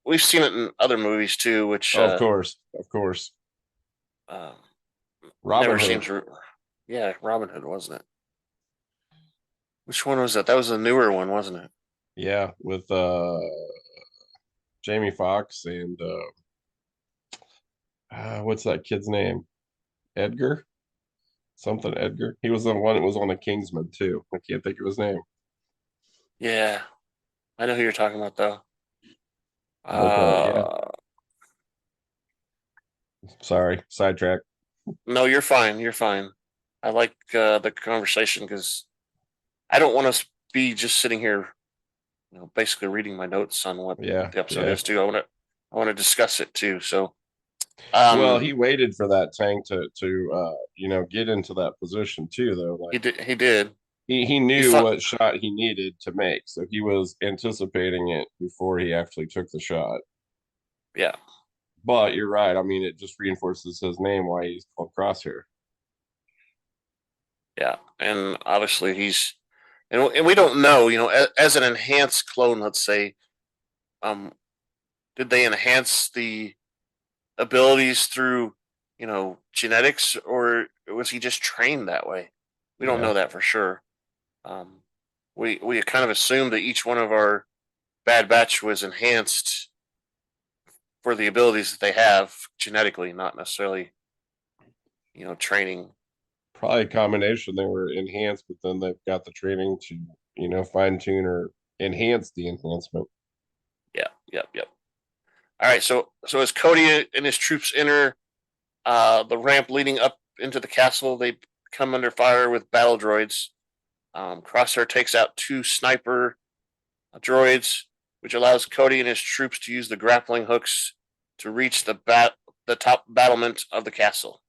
we've seen it in other movies too. Which of course. Robin Hood. Robin Hood, wasn't it? Which one was that? That was a newer one, wasn't it? Yeah, with Jamie Foxx and what's that kid's name? Edgar? Something Edgar. He was the one that was on the Kingsman too. I can't think of his name. Yeah. I know who you're talking about though. Sorry, sidetrack. No, you're fine. You're fine. I like the conversation because I don't want to be just sitting here, basically reading my notes on what the episode is too. I want to discuss it too. So, well, he waited for that tank to get into that position too, though. Like, he did. He knew what shot he needed to make, so he was anticipating it before he actually took the shot. Yeah. But you're right. I mean, it just reinforces his name, why he's called Crosshair. Yeah, and obviously and we don't know, as an enhanced clone, let's say, did they enhance the abilities through, genetics, or was he just trained that way? We don't know that for sure. We kind of assumed that each one of our Bad Batch was enhanced for the abilities that they have genetically, not necessarily, training. Probably a combination. They were enhanced, but then they've got the training to, fine tune or enhance the enhancement. Yeah. All right, so as Cody and his troops enter the ramp leading up into the castle, they come under fire with battle droids. Crosshair takes out 2 sniper droids, which allows Cody and his troops to use the grappling hooks to reach the top battlement of the castle.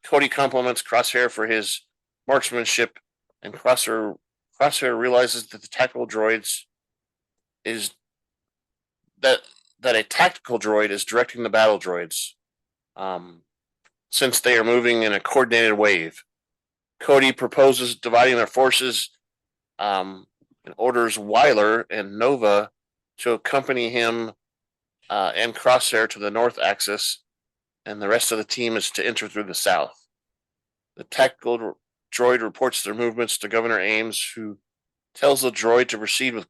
Cody compliments Crosshair for his marksmanship, and Crosshair Crosshair realizes that the tactical droids is that a tactical droid is directing the battle droids, since they are moving in a coordinated wave. Cody proposes dividing their forces, and orders Weiler and Nova to accompany him and Crosshair to the north axis, and the rest of the team is to enter through the south. The tactical droid reports their movements to Governor Ames, who tells the droid to proceed with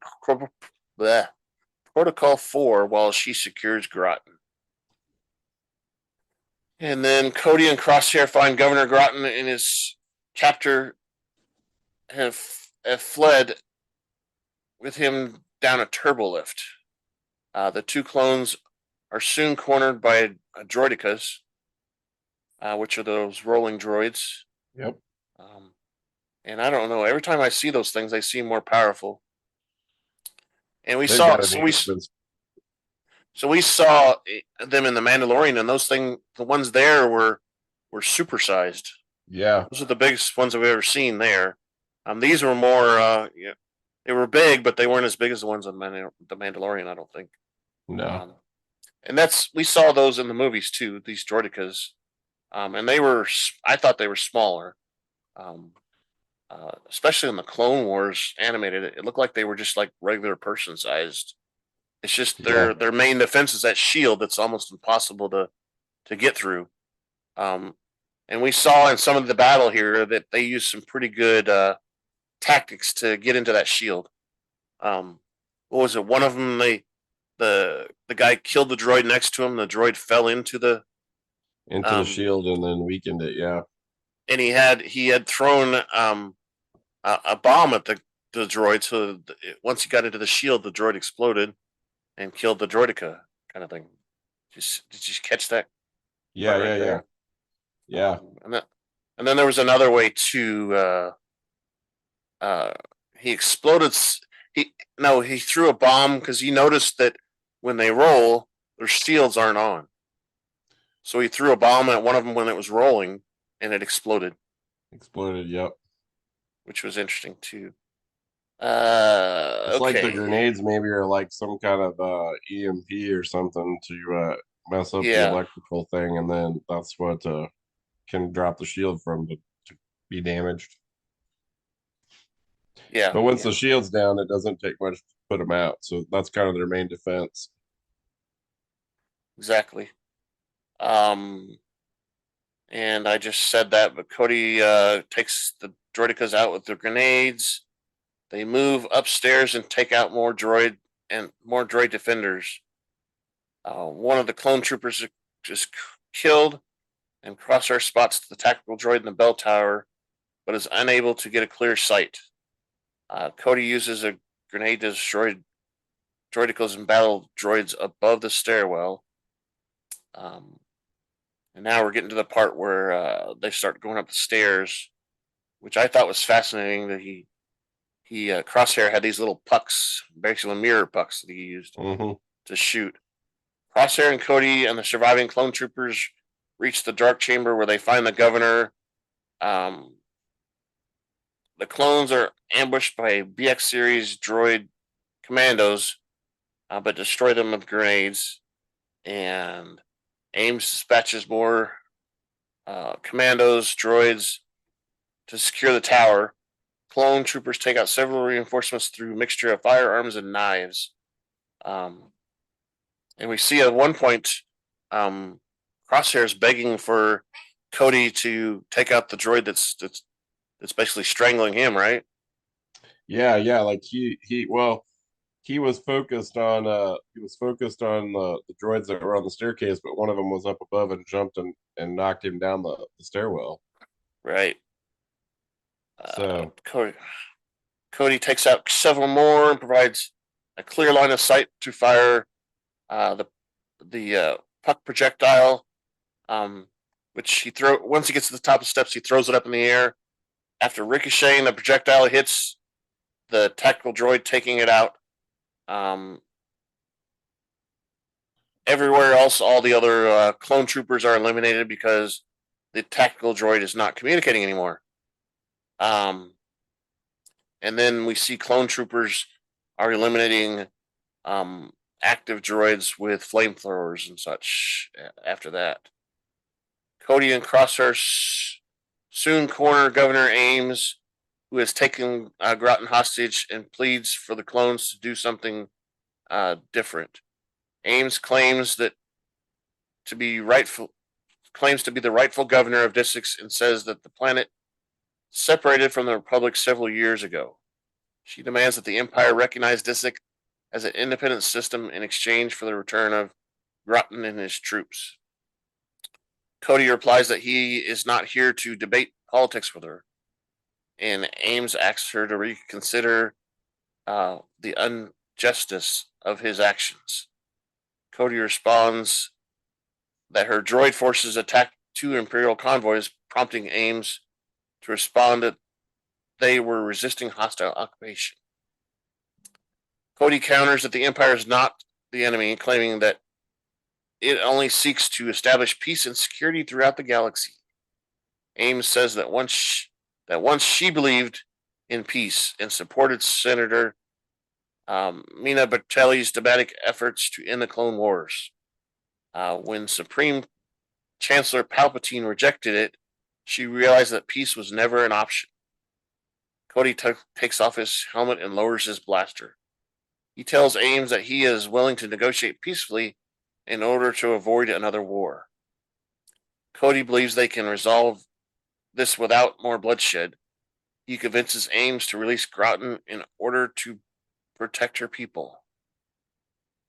Protocol 4 while she secures Grotton. And then Cody and Crosshair find Governor Grotton and his captor have fled with him down a turbo lift. The two clones are soon cornered by droidicas, which are those rolling droids. Yep. And I don't know. Every time I see those things, they seem more powerful. And we They've saw, got so advancements. we saw them in the Mandalorian, and those things, the ones there were supersized. Yeah. Those are the biggest ones I've ever seen there. These were more, they were big, but they weren't as big as the ones on the Mandalorian, I don't think. No. And we saw those in the movies too, these droidicas. And I thought they were smaller. Especially in the Clone Wars animated, it looked like they were just like regular person sized. It's just their main defense is that shield that's almost impossible to get through. And we saw in some of the battle here that they used some pretty good tactics to get into that shield. What was it? One of them, the guy killed the droid next to him. The droid fell into the shield and then weakened it. Yeah. And he had thrown a bomb at the droid. So once he got into the shield, the droid exploded and killed the droidica, kind of thing. Did you catch that? Yeah. And then there was another way to. He exploded. He threw a bomb because he noticed that when they roll, their shields aren't on. So he threw a bomb at one of them when it was rolling, and it exploded. Yep. Which was interesting too. It's okay. like the grenades maybe are like some kind of EMP or something to mess up the electrical thing, and then that's what can drop the shield from to be damaged. Yeah. But once the shield's down, it doesn't take much to put them out. So that's kind of their main defense. Exactly. And I just said that, but Cody takes the droidicas out with their grenades. They move upstairs and take out more droid defenders. One of the clone troopers is killed, and Crosshair spots the tactical droid in the bell tower, but is unable to get a clear sight. Cody uses a grenade to destroy droidicals and battle droids above the stairwell. And now we're getting to the part where they start going up the stairs, which I thought was fascinating. That he Crosshair had these little pucks, basically mirror pucks that he used to shoot. Crosshair and Cody and the surviving clone troopers reach the dark chamber where they find the governor. The clones are ambushed by BX series droid commandos, but destroy them with grenades. And Ames dispatches more commandos, droids to secure the tower. Clone troopers take out several reinforcements through a mixture of firearms and knives. And we see at one point Crosshair's begging for Cody to take out the droid that's basically strangling him, right? Yeah. Like he was focused on the droids that were on the staircase, but one of them was up above and jumped and knocked him down the stairwell. Right. So Cody takes out several more and provides a clear line of sight to fire the puck projectile, which once he gets to the top of the steps, he throws it up in the air. After ricocheting, the projectile hits the tactical droid, taking it out. Everywhere else, all the other clone troopers are eliminated because the tactical droid is not communicating anymore. And and then we see clone troopers are eliminating active droids with flamethrowers and such after that. Cody and Crosshairs soon corner Governor Ames, who has taken Grotton hostage and pleads for the clones to do something different. Ames claims to be the rightful governor of Dissix and says that the planet separated from the Republic several years ago. She demands that the Empire recognize Dissix as an independent system in exchange for the return of Grotton and his troops. Cody replies that he is not here to debate politics with her, and Ames asks her to reconsider the injustice of his actions. Cody responds that her droid forces attacked 2 Imperial convoys, prompting Ames to respond that they were resisting hostile occupation. Cody counters that the Empire is not the enemy, claiming that it only seeks to establish peace and security throughout the galaxy. Ames says that once she believed in peace and supported Senator Mina Bertelli's diplomatic efforts to end the Clone Wars. When Supreme Chancellor Palpatine rejected it, she realized that peace was never an option. Cody takes off his helmet and lowers his blaster. He tells Ames that he is willing to negotiate peacefully in order to avoid another war. Cody believes they can resolve this without more bloodshed. He convinces Ames to release Grotton in order to protect her people.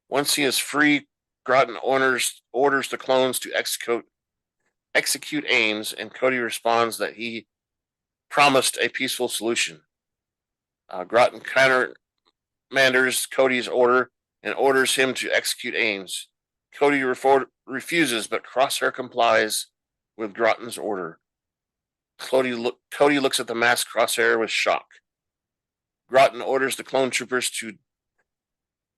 Once he is free, Grotton orders the clones to execute Ames, and Cody responds that he promised a peaceful solution. Grotton countermands Cody's order and orders him to execute Ames. Cody refuses, but Crosshair complies with Grotton's order. Cody looks at the masked Crosshair with shock. Grotton orders the clone troopers to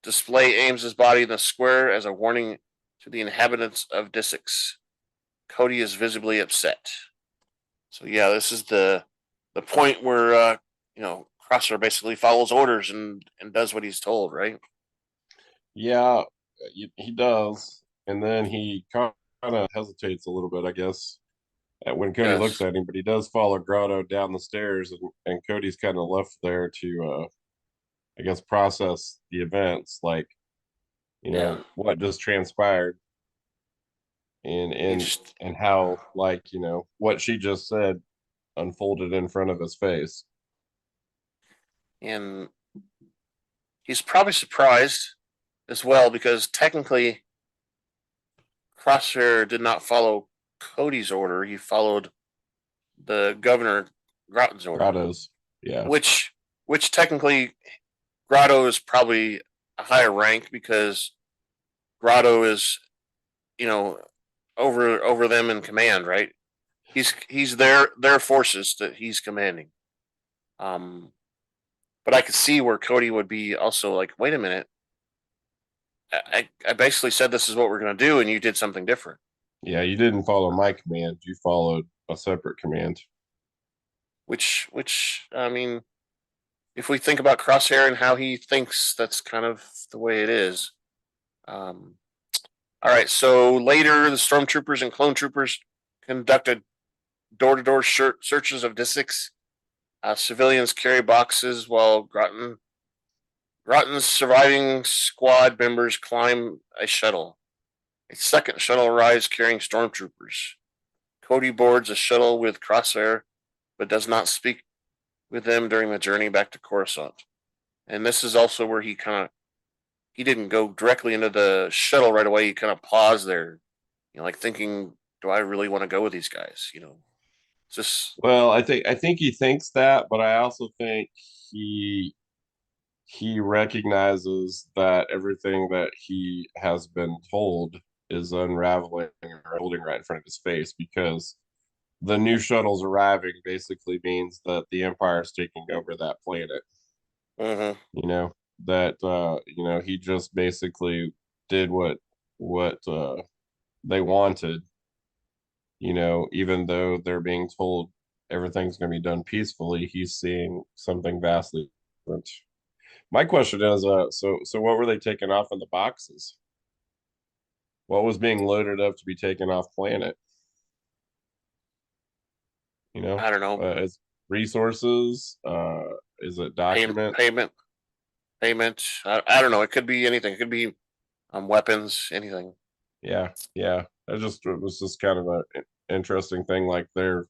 display Ames's body in the square as a warning to the inhabitants of Dissix. Cody is visibly upset. So yeah, this is the point where Crosshair basically follows orders and does what he's told, right? Yeah, he does, and then he kind of hesitates a little bit, I guess, when Cody looks at him, but he does follow Grotto down the stairs, and Cody's kind of left there to, I guess, process the events, like, what just transpired, and how, like, what she just said unfolded in front of his face. And he's probably surprised as well because technically Crosshair did not follow Cody's order. He followed the Governor Grotton's order. Grotto's, yeah. Which technically Grotto is probably a higher rank because Grotto is, over them in command, right? He's their forces that he's commanding. But I could see where Cody would be also like, wait a minute. I basically said this is what we're going to do, and you did something different. Yeah, you didn't follow my command. You followed a separate command. Which I mean, if we think about Crosshair and how he thinks, that's kind of the way it is. All right, so later the Stormtroopers and Clone Troopers conducted door-to-door searches of Dissix. Civilians carry boxes while Grotton's surviving squad members climb a shuttle. A second shuttle arrives carrying Stormtroopers. Cody boards a shuttle with Crosshair, but does not speak with them during the journey back to Coruscant. And this is also where he didn't go directly into the shuttle right away. He kind of paused there, like thinking, do I really want to go with these guys? Just well, I think he thinks that, but I also think he recognizes that everything that he has been told is unraveling or holding right in front of his face, because the new shuttles arriving basically means that the Empire is taking over that planet. That he just basically did what they wanted, even though they're being told everything's going to be done peacefully. He's seeing something vastly different. My question is, so what were they taking off in the boxes? What was being loaded up to be taken off planet? You know, I don't know. is resources? Is it Payment, documents? payment. I don't know. It could be anything. It could be weapons, anything. Yeah, yeah. It was just kind of a interesting thing. Like they're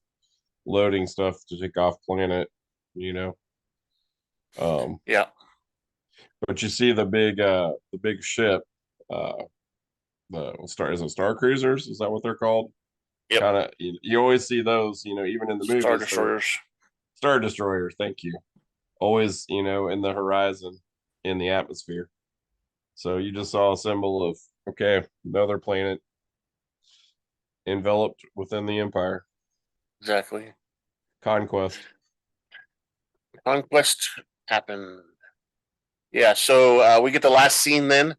loading stuff to take off planet. You know, um, Yeah, but you see the big ship, uh, the star is it Star Cruisers? Is that what they're called? yep. Kind of you always see those. You know, even in the Star movies, they're destroyers. Star Destroyer. Thank you. Always, in the horizon, in the atmosphere. So you just saw a symbol of okay, another planet enveloped within the empire. Exactly. Conquest. Conquest happened. Yeah. So we get the last scene then.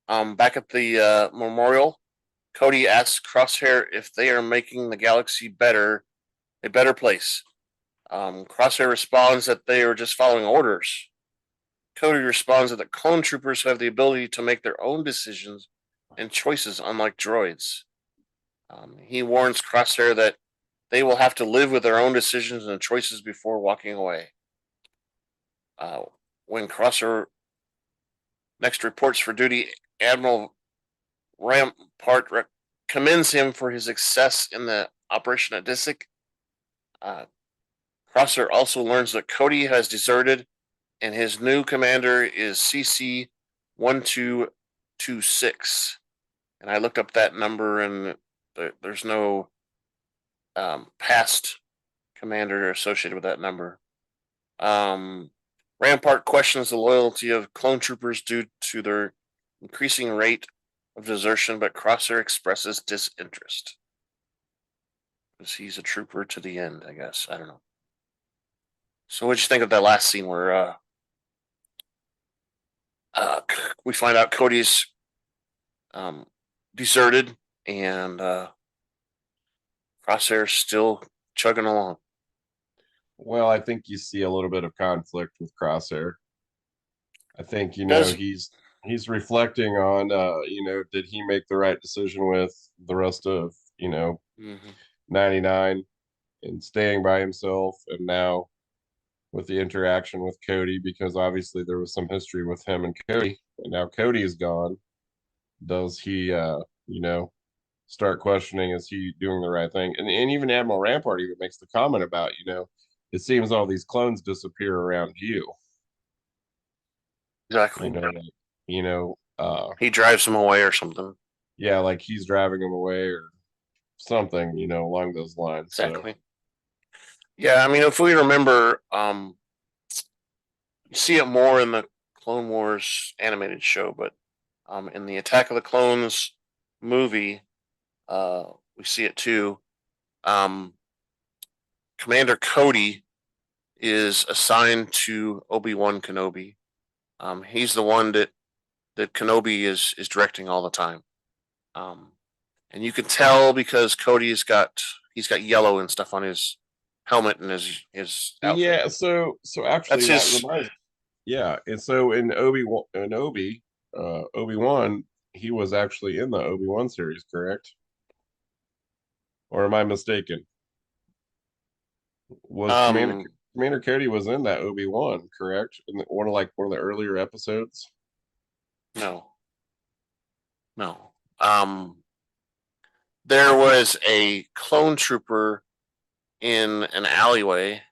Back at the memorial, Cody asks Crosshair if they are making the galaxy a better place. Crosshair responds that they are just following orders. Cody responds that the clone troopers have the ability to make their own decisions and choices, unlike droids. He warns Crosshair that they will have to live with their own decisions and choices before walking away. Uh, when Crosshair next reports for duty, Admiral Rampart commends him for his success in the operation at Disick. Uh, Crosshair also learns that Cody has deserted and his new commander is CC 1226. And I looked up that number, and there's no past commander associated with that number. Rampart questions the loyalty of clone troopers due to their increasing rate of desertion, but Crosshair expresses disinterest. Because he's a trooper to the end, I guess. I don't know. So what'd you think of that last scene where we find out Cody's deserted and Crosshair's still chugging along? Well, I think you see a little bit of conflict with Crosshair. I think, Does he's reflecting on, did he make the right decision with the rest of, mm-hmm. 99 and staying by himself, and now with the interaction with Cody, because obviously there was some history with him and Cody, and now Cody is gone. Does he, start questioning, is he doing the right thing? And even Admiral Rampart even makes the comment about, it seems all these clones disappear around you. Exactly. Like, He drives him away or something. yeah, like he's driving him away or something, along those lines. Exactly. So. Yeah, I mean, if we remember, you see it more in the Clone Wars animated show, but in the Attack of the Clones movie, we see it too. Commander Cody is assigned to Obi-Wan Kenobi. He's the one that Kenobi is directing all the time. And you can tell because Cody's got yellow and stuff on his helmet and his outfit. Yeah, so actually reminds, yeah, and so in Obi-Wan, he was actually in the Obi-Wan series, correct? Or am I mistaken? Was Commander Cody was in that Obi-Wan, correct? In one of the earlier episodes? No. There was a clone trooper in an alleyway,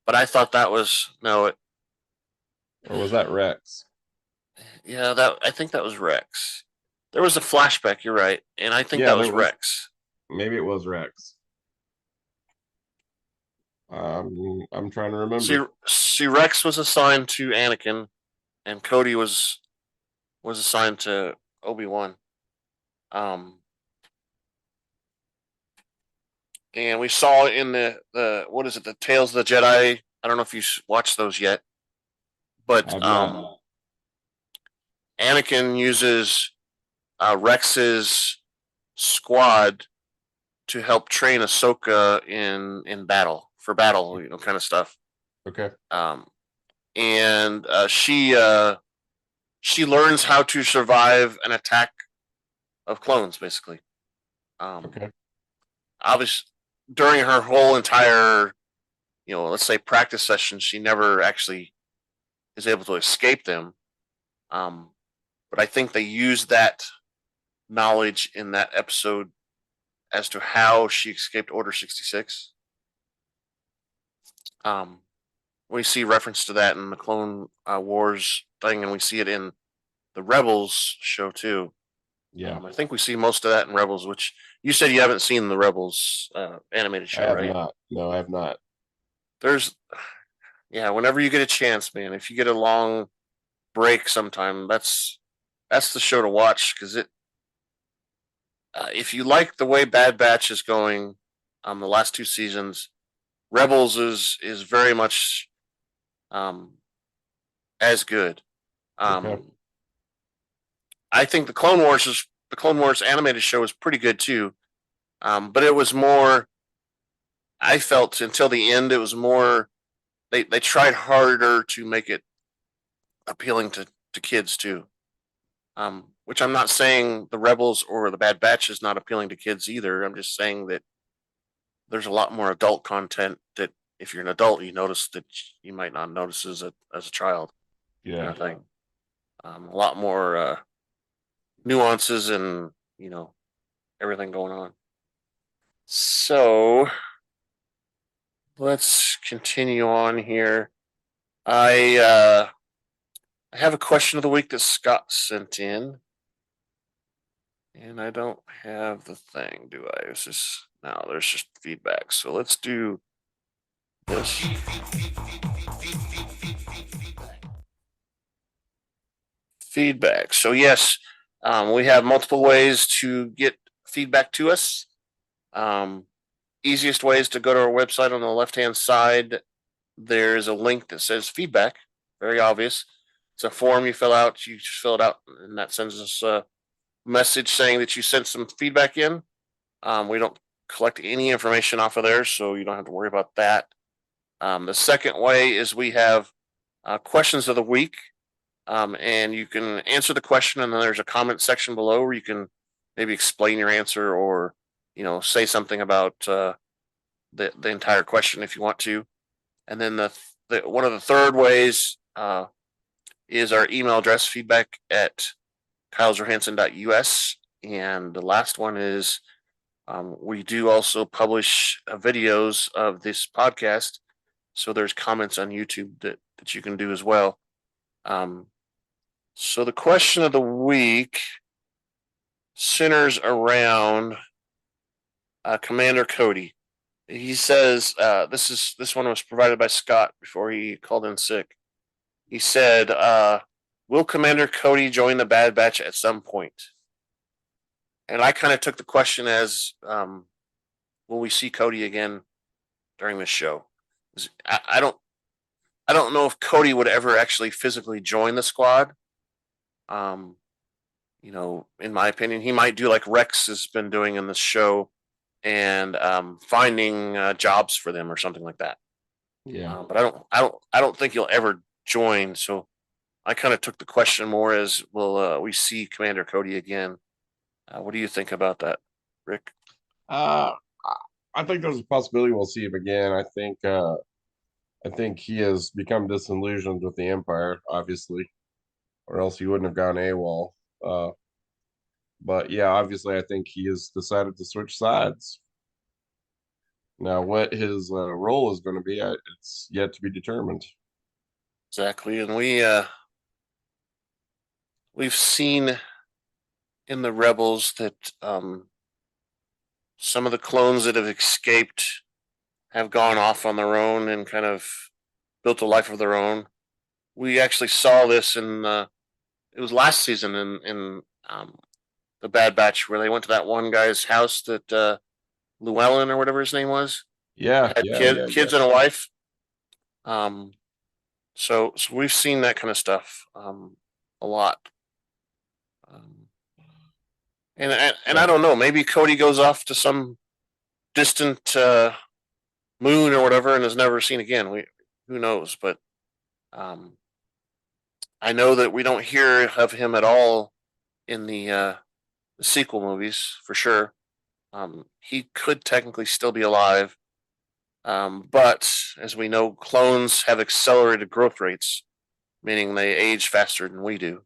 but I thought that was or was that Rex? Yeah, I think that was Rex. There was a flashback. You're right, and I think that was Rex. Maybe it was Rex. I'm trying to remember. See, Rex was assigned to Anakin, and Cody was assigned to Obi-Wan. And we saw in the what is it, the Tales of the Jedi? I don't know if you watched those yet, but Anakin uses Rex's squad to help train Ahsoka in battle for battle, kind of stuff. Okay. And she learns how to survive an attack of clones, basically. Okay. Obviously, during her whole entire, let's say practice session, she never actually is able to escape them. But I think they used that knowledge in that episode as to how she escaped Order 66. We see reference to that in the Clone Wars thing, and we see it in the Rebels show too. Yeah. I think we see most of that in Rebels, which you said you haven't seen the Rebels animated show, I have right? not. No, I have not. Whenever you get a chance, man, if you get a long break sometime, that's the show to watch, because if you like the way Bad Batch is going, the last two seasons, Rebels is very much as good. Okay. I think the Clone Wars animated show is pretty good too. But it was more, I felt until the end, it was more, they tried harder to make it appealing to kids too. Which I'm not saying the Rebels or the Bad Batch is not appealing to kids either. I'm just saying that there's a lot more adult content that if you're an adult, you notice that you might not notice as a child. Yeah. Kind of thing. A lot more nuances and everything going on. So let's continue on here. I have a question of the week that Scott sent in, and I don't have the thing, do I? It's just no. There's just feedback. So let's do this. Feedback. So yes, we have multiple ways to get feedback to us. Easiest way is to go to our website. On the left-hand side, there's a link that says feedback. Very obvious. It's a form you fill out. You just fill it out, and that sends us a message saying that you sent some feedback in. We don't collect any information off of there, so you don't have to worry about that. The second way is we have questions of the week. And you can answer the question, and then there's a comment section below where you can maybe explain your answer, or say something about the entire question if you want to. And then the one of the third ways is our email address, feedback@kylesjohansson.us. And the last one is we do also publish videos of this podcast, so there's comments on YouTube that you can do as well. So the question of the week centers around Commander Cody. He says this one was provided by Scott before he called in sick. He said, "Will Commander Cody join the Bad Batch at some point?" And I kind of took the question as, "Will we see Cody again during this show?" I don't know if Cody would ever actually physically join the squad. In my opinion, he might do like Rex has been doing in this show, and finding jobs for them or something like that. Yeah. But I don't think he'll ever join. So I kind of took the question more as, will we see Commander Cody again? What do you think about that, Rick? I think there's a possibility we'll see him again. I think he has become disillusioned with the Empire, obviously, or else he wouldn't have gone AWOL. But yeah, obviously, I think he has decided to switch sides. Now, what his role is going to be, it's yet to be determined. Exactly, and we've seen in the Rebels that some of the clones that have escaped have gone off on their own and kind of built a life of their own. We actually saw this in it was last season in the Bad Batch, where they went to that one guy's house that Llewellyn or whatever his name was. Yeah, Had kids and a wife. So we've seen that kind of stuff a lot. And I don't know, maybe Cody goes off to some distant moon or whatever and is never seen again. Who knows? But um, I know that we don't hear of him at all in the sequel movies for sure. He could technically still be alive, but as we know, clones have accelerated growth rates, meaning they age faster than we do.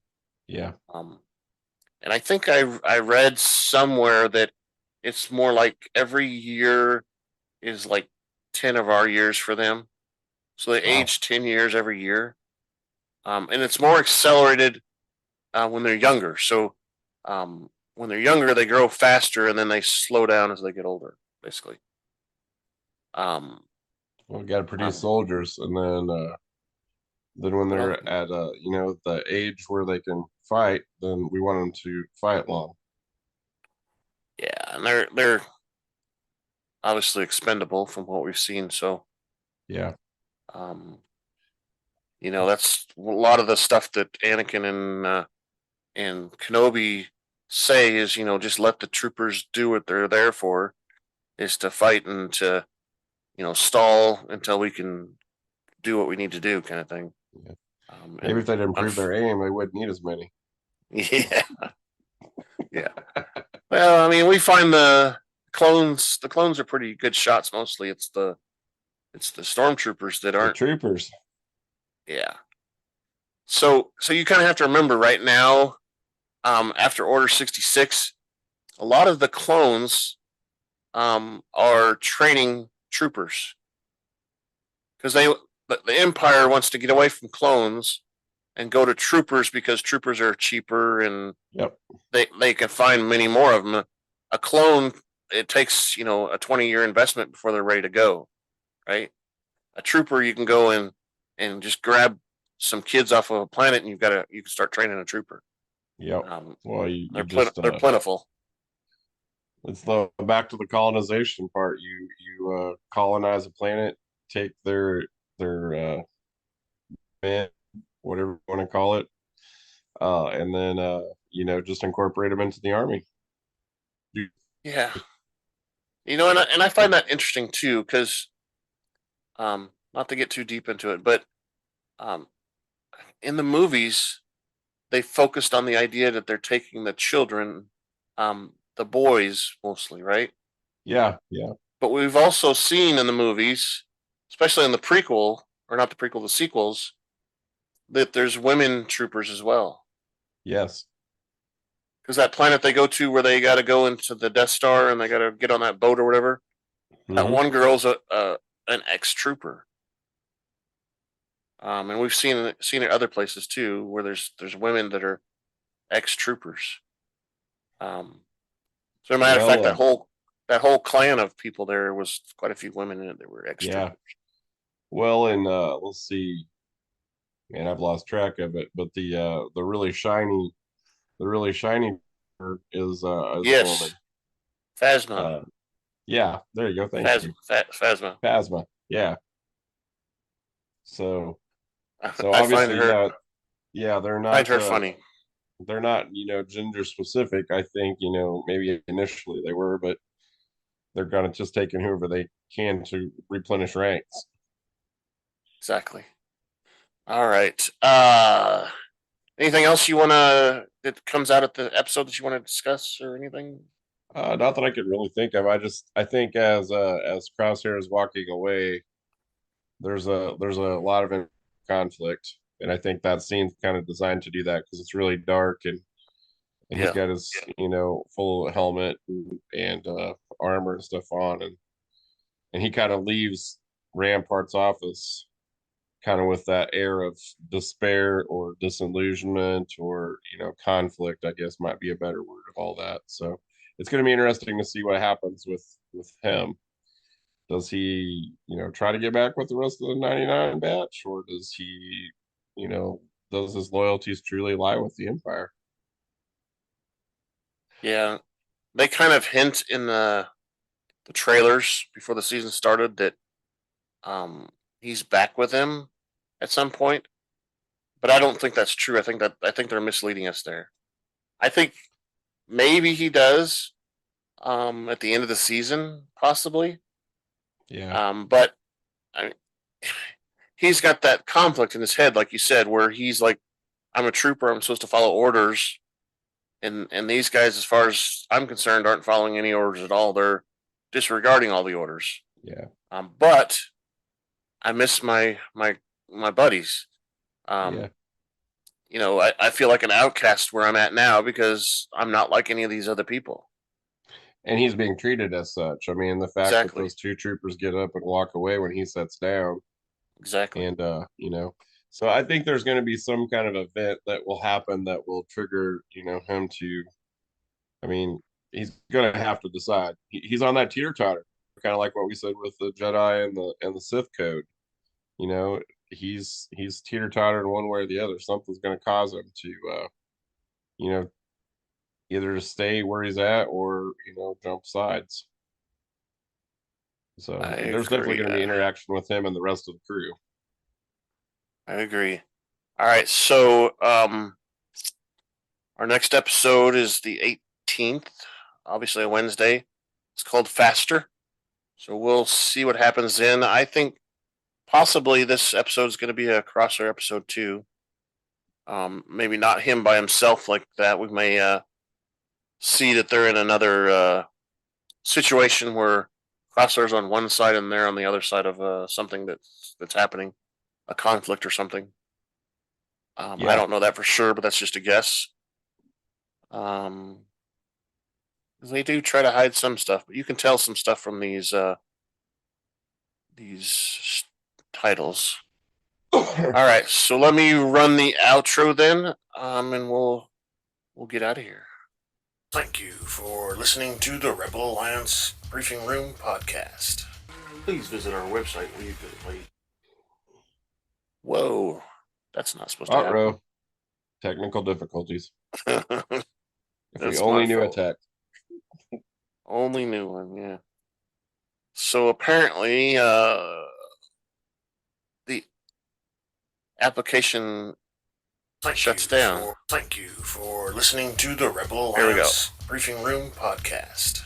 Yeah. And I think I read somewhere that it's more like every year is like 10 of our years for them. So they Wow. age 10 years every year. And it's more accelerated when they're younger. So when they're younger, they grow faster and then they slow down as they get older, basically. Um, Well, we got to produce um, soldiers, and then when well, they're at the age where they can fight, then we want them to fight long. yeah, and they're obviously expendable from what we've seen. So, Yeah. um, that's a lot of the stuff that Anakin and Kenobi say is just let the troopers do what they're there for, is to fight and to stall until we can do what we need to do, kind of thing. Yeah. Maybe And if they'd improve their aim, they wouldn't need as many. yeah, yeah. Well, I mean, we find the clones. The clones are pretty good shots. Mostly, it's the stormtroopers that The aren't. troopers. Yeah. So you kind of have to remember right now, after Order 66, a lot of the clones are training troopers because the Empire wants to get away from clones and go to troopers because troopers are cheaper and Yep. they can find many more of them. A clone, it takes a 20-year investment before they're ready to go, right? A trooper, you can go and just grab some kids off of a planet and you can start training a trooper. Yep. Well, you They're plentiful. it's the back to the colonization part. You colonize a planet, take their men, whatever you want to call it, and then just incorporate them into the army. Yeah, and I find that interesting too because not to get too deep into it, but um, in the movies they focused on the idea that they're taking the children, the boys mostly, right? Yeah, yeah, But we've also seen in the movies, especially in the prequel, or not the prequel, the sequels, that there's women troopers as well. yes. Because that planet they go to where they got to go into the Death Star and they got to get on that boat or whatever, that Hmm. one girl's an ex trooper. And we've seen it other places too, where there's women that are ex troopers. So, as a matter of fact, Well, that whole clan of people there was quite a few women in it that were ex yeah. troopers. Well, and let's see, man, I've lost track of it, but the really shiny is a woman. Yes, Phasma, Uh, yeah, there you go. Thank you. Phasma. Phasma. Yeah. So so I find obviously, her yeah, yeah, find her funny. they're not, gender specific. I think, maybe initially they were, but they're gonna just take in whoever they can to replenish ranks. Exactly. All right. Anything else that comes out of the episode that you want to discuss or anything? Not that I could really think of. I think as Crosshair is walking away, there's a lot of conflict, and I think that scene's kind of designed to do that because it's really dark and he's Yeah. got his full helmet and armor and stuff on, and he kind of leaves Rampart's office kind of with that air of despair or disillusionment or conflict, I guess might be a better word of all that. So it's going to be interesting to see what happens with him. Does he try to get back with the rest of the 99 batch, or does he you know does his loyalties truly lie with the Empire? Yeah. They kind of hint in the trailers before the season started that he's back with him at some point, but I don't think that's true. I think they're misleading us there. I think maybe he does, at the end of the season, possibly. Yeah. But I mean, he's got that conflict in his head, like you said, where he's like, I'm a trooper, I'm supposed to follow orders. And these guys, as far as I'm concerned, aren't following any orders at all. They're disregarding all the orders. Yeah. But I miss my buddies. Yeah. You know, I feel like an outcast where I'm at now because I'm not like any of these other people. And he's being treated as such. I mean, the fact that Exactly. those two troopers get up and walk away when he sets down, Exactly. and so I think there's going to be some kind of event that will happen that will trigger, him to. I mean, he's going to have to decide. He's on that teeter totter, kind of like what we said with the Jedi and the Sith code. You know, he's teeter tottering one way or the other. Something's going to cause him to, either to stay where he's at or jump sides. So there's definitely going to be interaction with him and the rest of the crew. I agree. All right, so our next episode is the 18th, obviously a Wednesday. It's called Faster. So we'll see what happens then. I think possibly this episode is going to be a Crosshair episode too. Maybe not him by himself like that. We may see that they're in another situation where Crosshair's on one side and they're on the other side of something that's happening, a conflict or something. I don't know that for sure, but that's just a guess. They do try to hide some stuff, but you can tell some stuff from these titles. All right, so let me run the outro then, and we'll get out of here. Thank you for listening to the Rebel Alliance Briefing Room podcast. Please visit our website where you can play. Whoa, that's not supposed to happen. Technical difficulties. If That's we only my knew a fault. tech. Only knew one, yeah. So apparently, the application shuts down. Thank you for listening to the Rebel Here we go. Alliance Briefing Room podcast.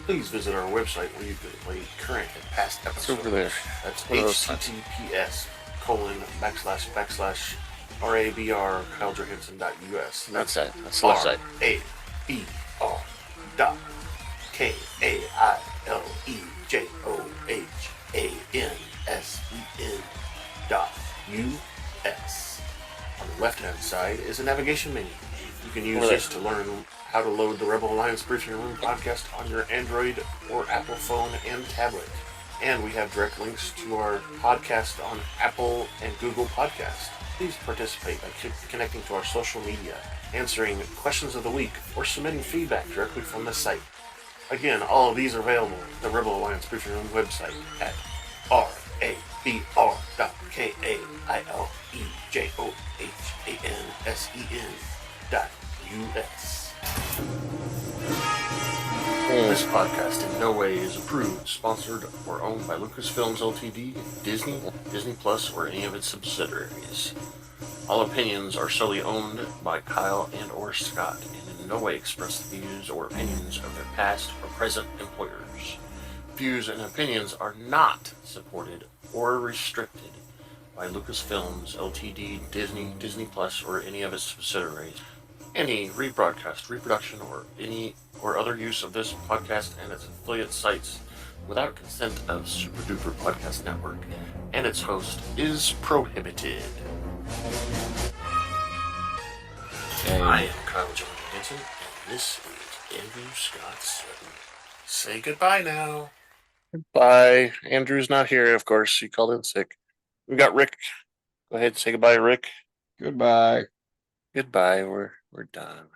Please visit our website where you can play current and past It's episodes. over there. That's One of those https://RABR KyleJohansson.us. That's it. That's the left side. RABR dot KyleJohansson.US. On the left-hand side is a navigation menu. You can use this to learn how to load the Rebel Alliance Briefing Room podcast on your Android or Apple phone and tablet. And we have direct links to our podcast on Apple and Google Podcasts. Please participate by connecting to our social media, answering questions of the week, or submitting feedback directly from the site. Again, all of these are available at the Rebel Alliance Briefing Room website at rabr.KyleJohansson.us. This podcast in no way is approved, sponsored, or owned by Lucasfilms Ltd., Disney, Disney Plus, or any of its subsidiaries. All opinions are solely owned by Kyle and or Scott, and in no way express the views or opinions of their past or present employers. Views and opinions are not supported or restricted by Lucasfilms Ltd., Disney, Disney Plus, or any of its subsidiaries. Any rebroadcast, reproduction, or other use of this podcast and its affiliate sites without consent of Super Duper Podcast Network and its host is prohibited. I am Kyle Johansson, and this is Andrew Scott Sutton. Say goodbye now. Goodbye. Andrew's not here, of course. He called in sick. We got Rick. Go ahead and say goodbye, Rick. Goodbye. Goodbye. We're done.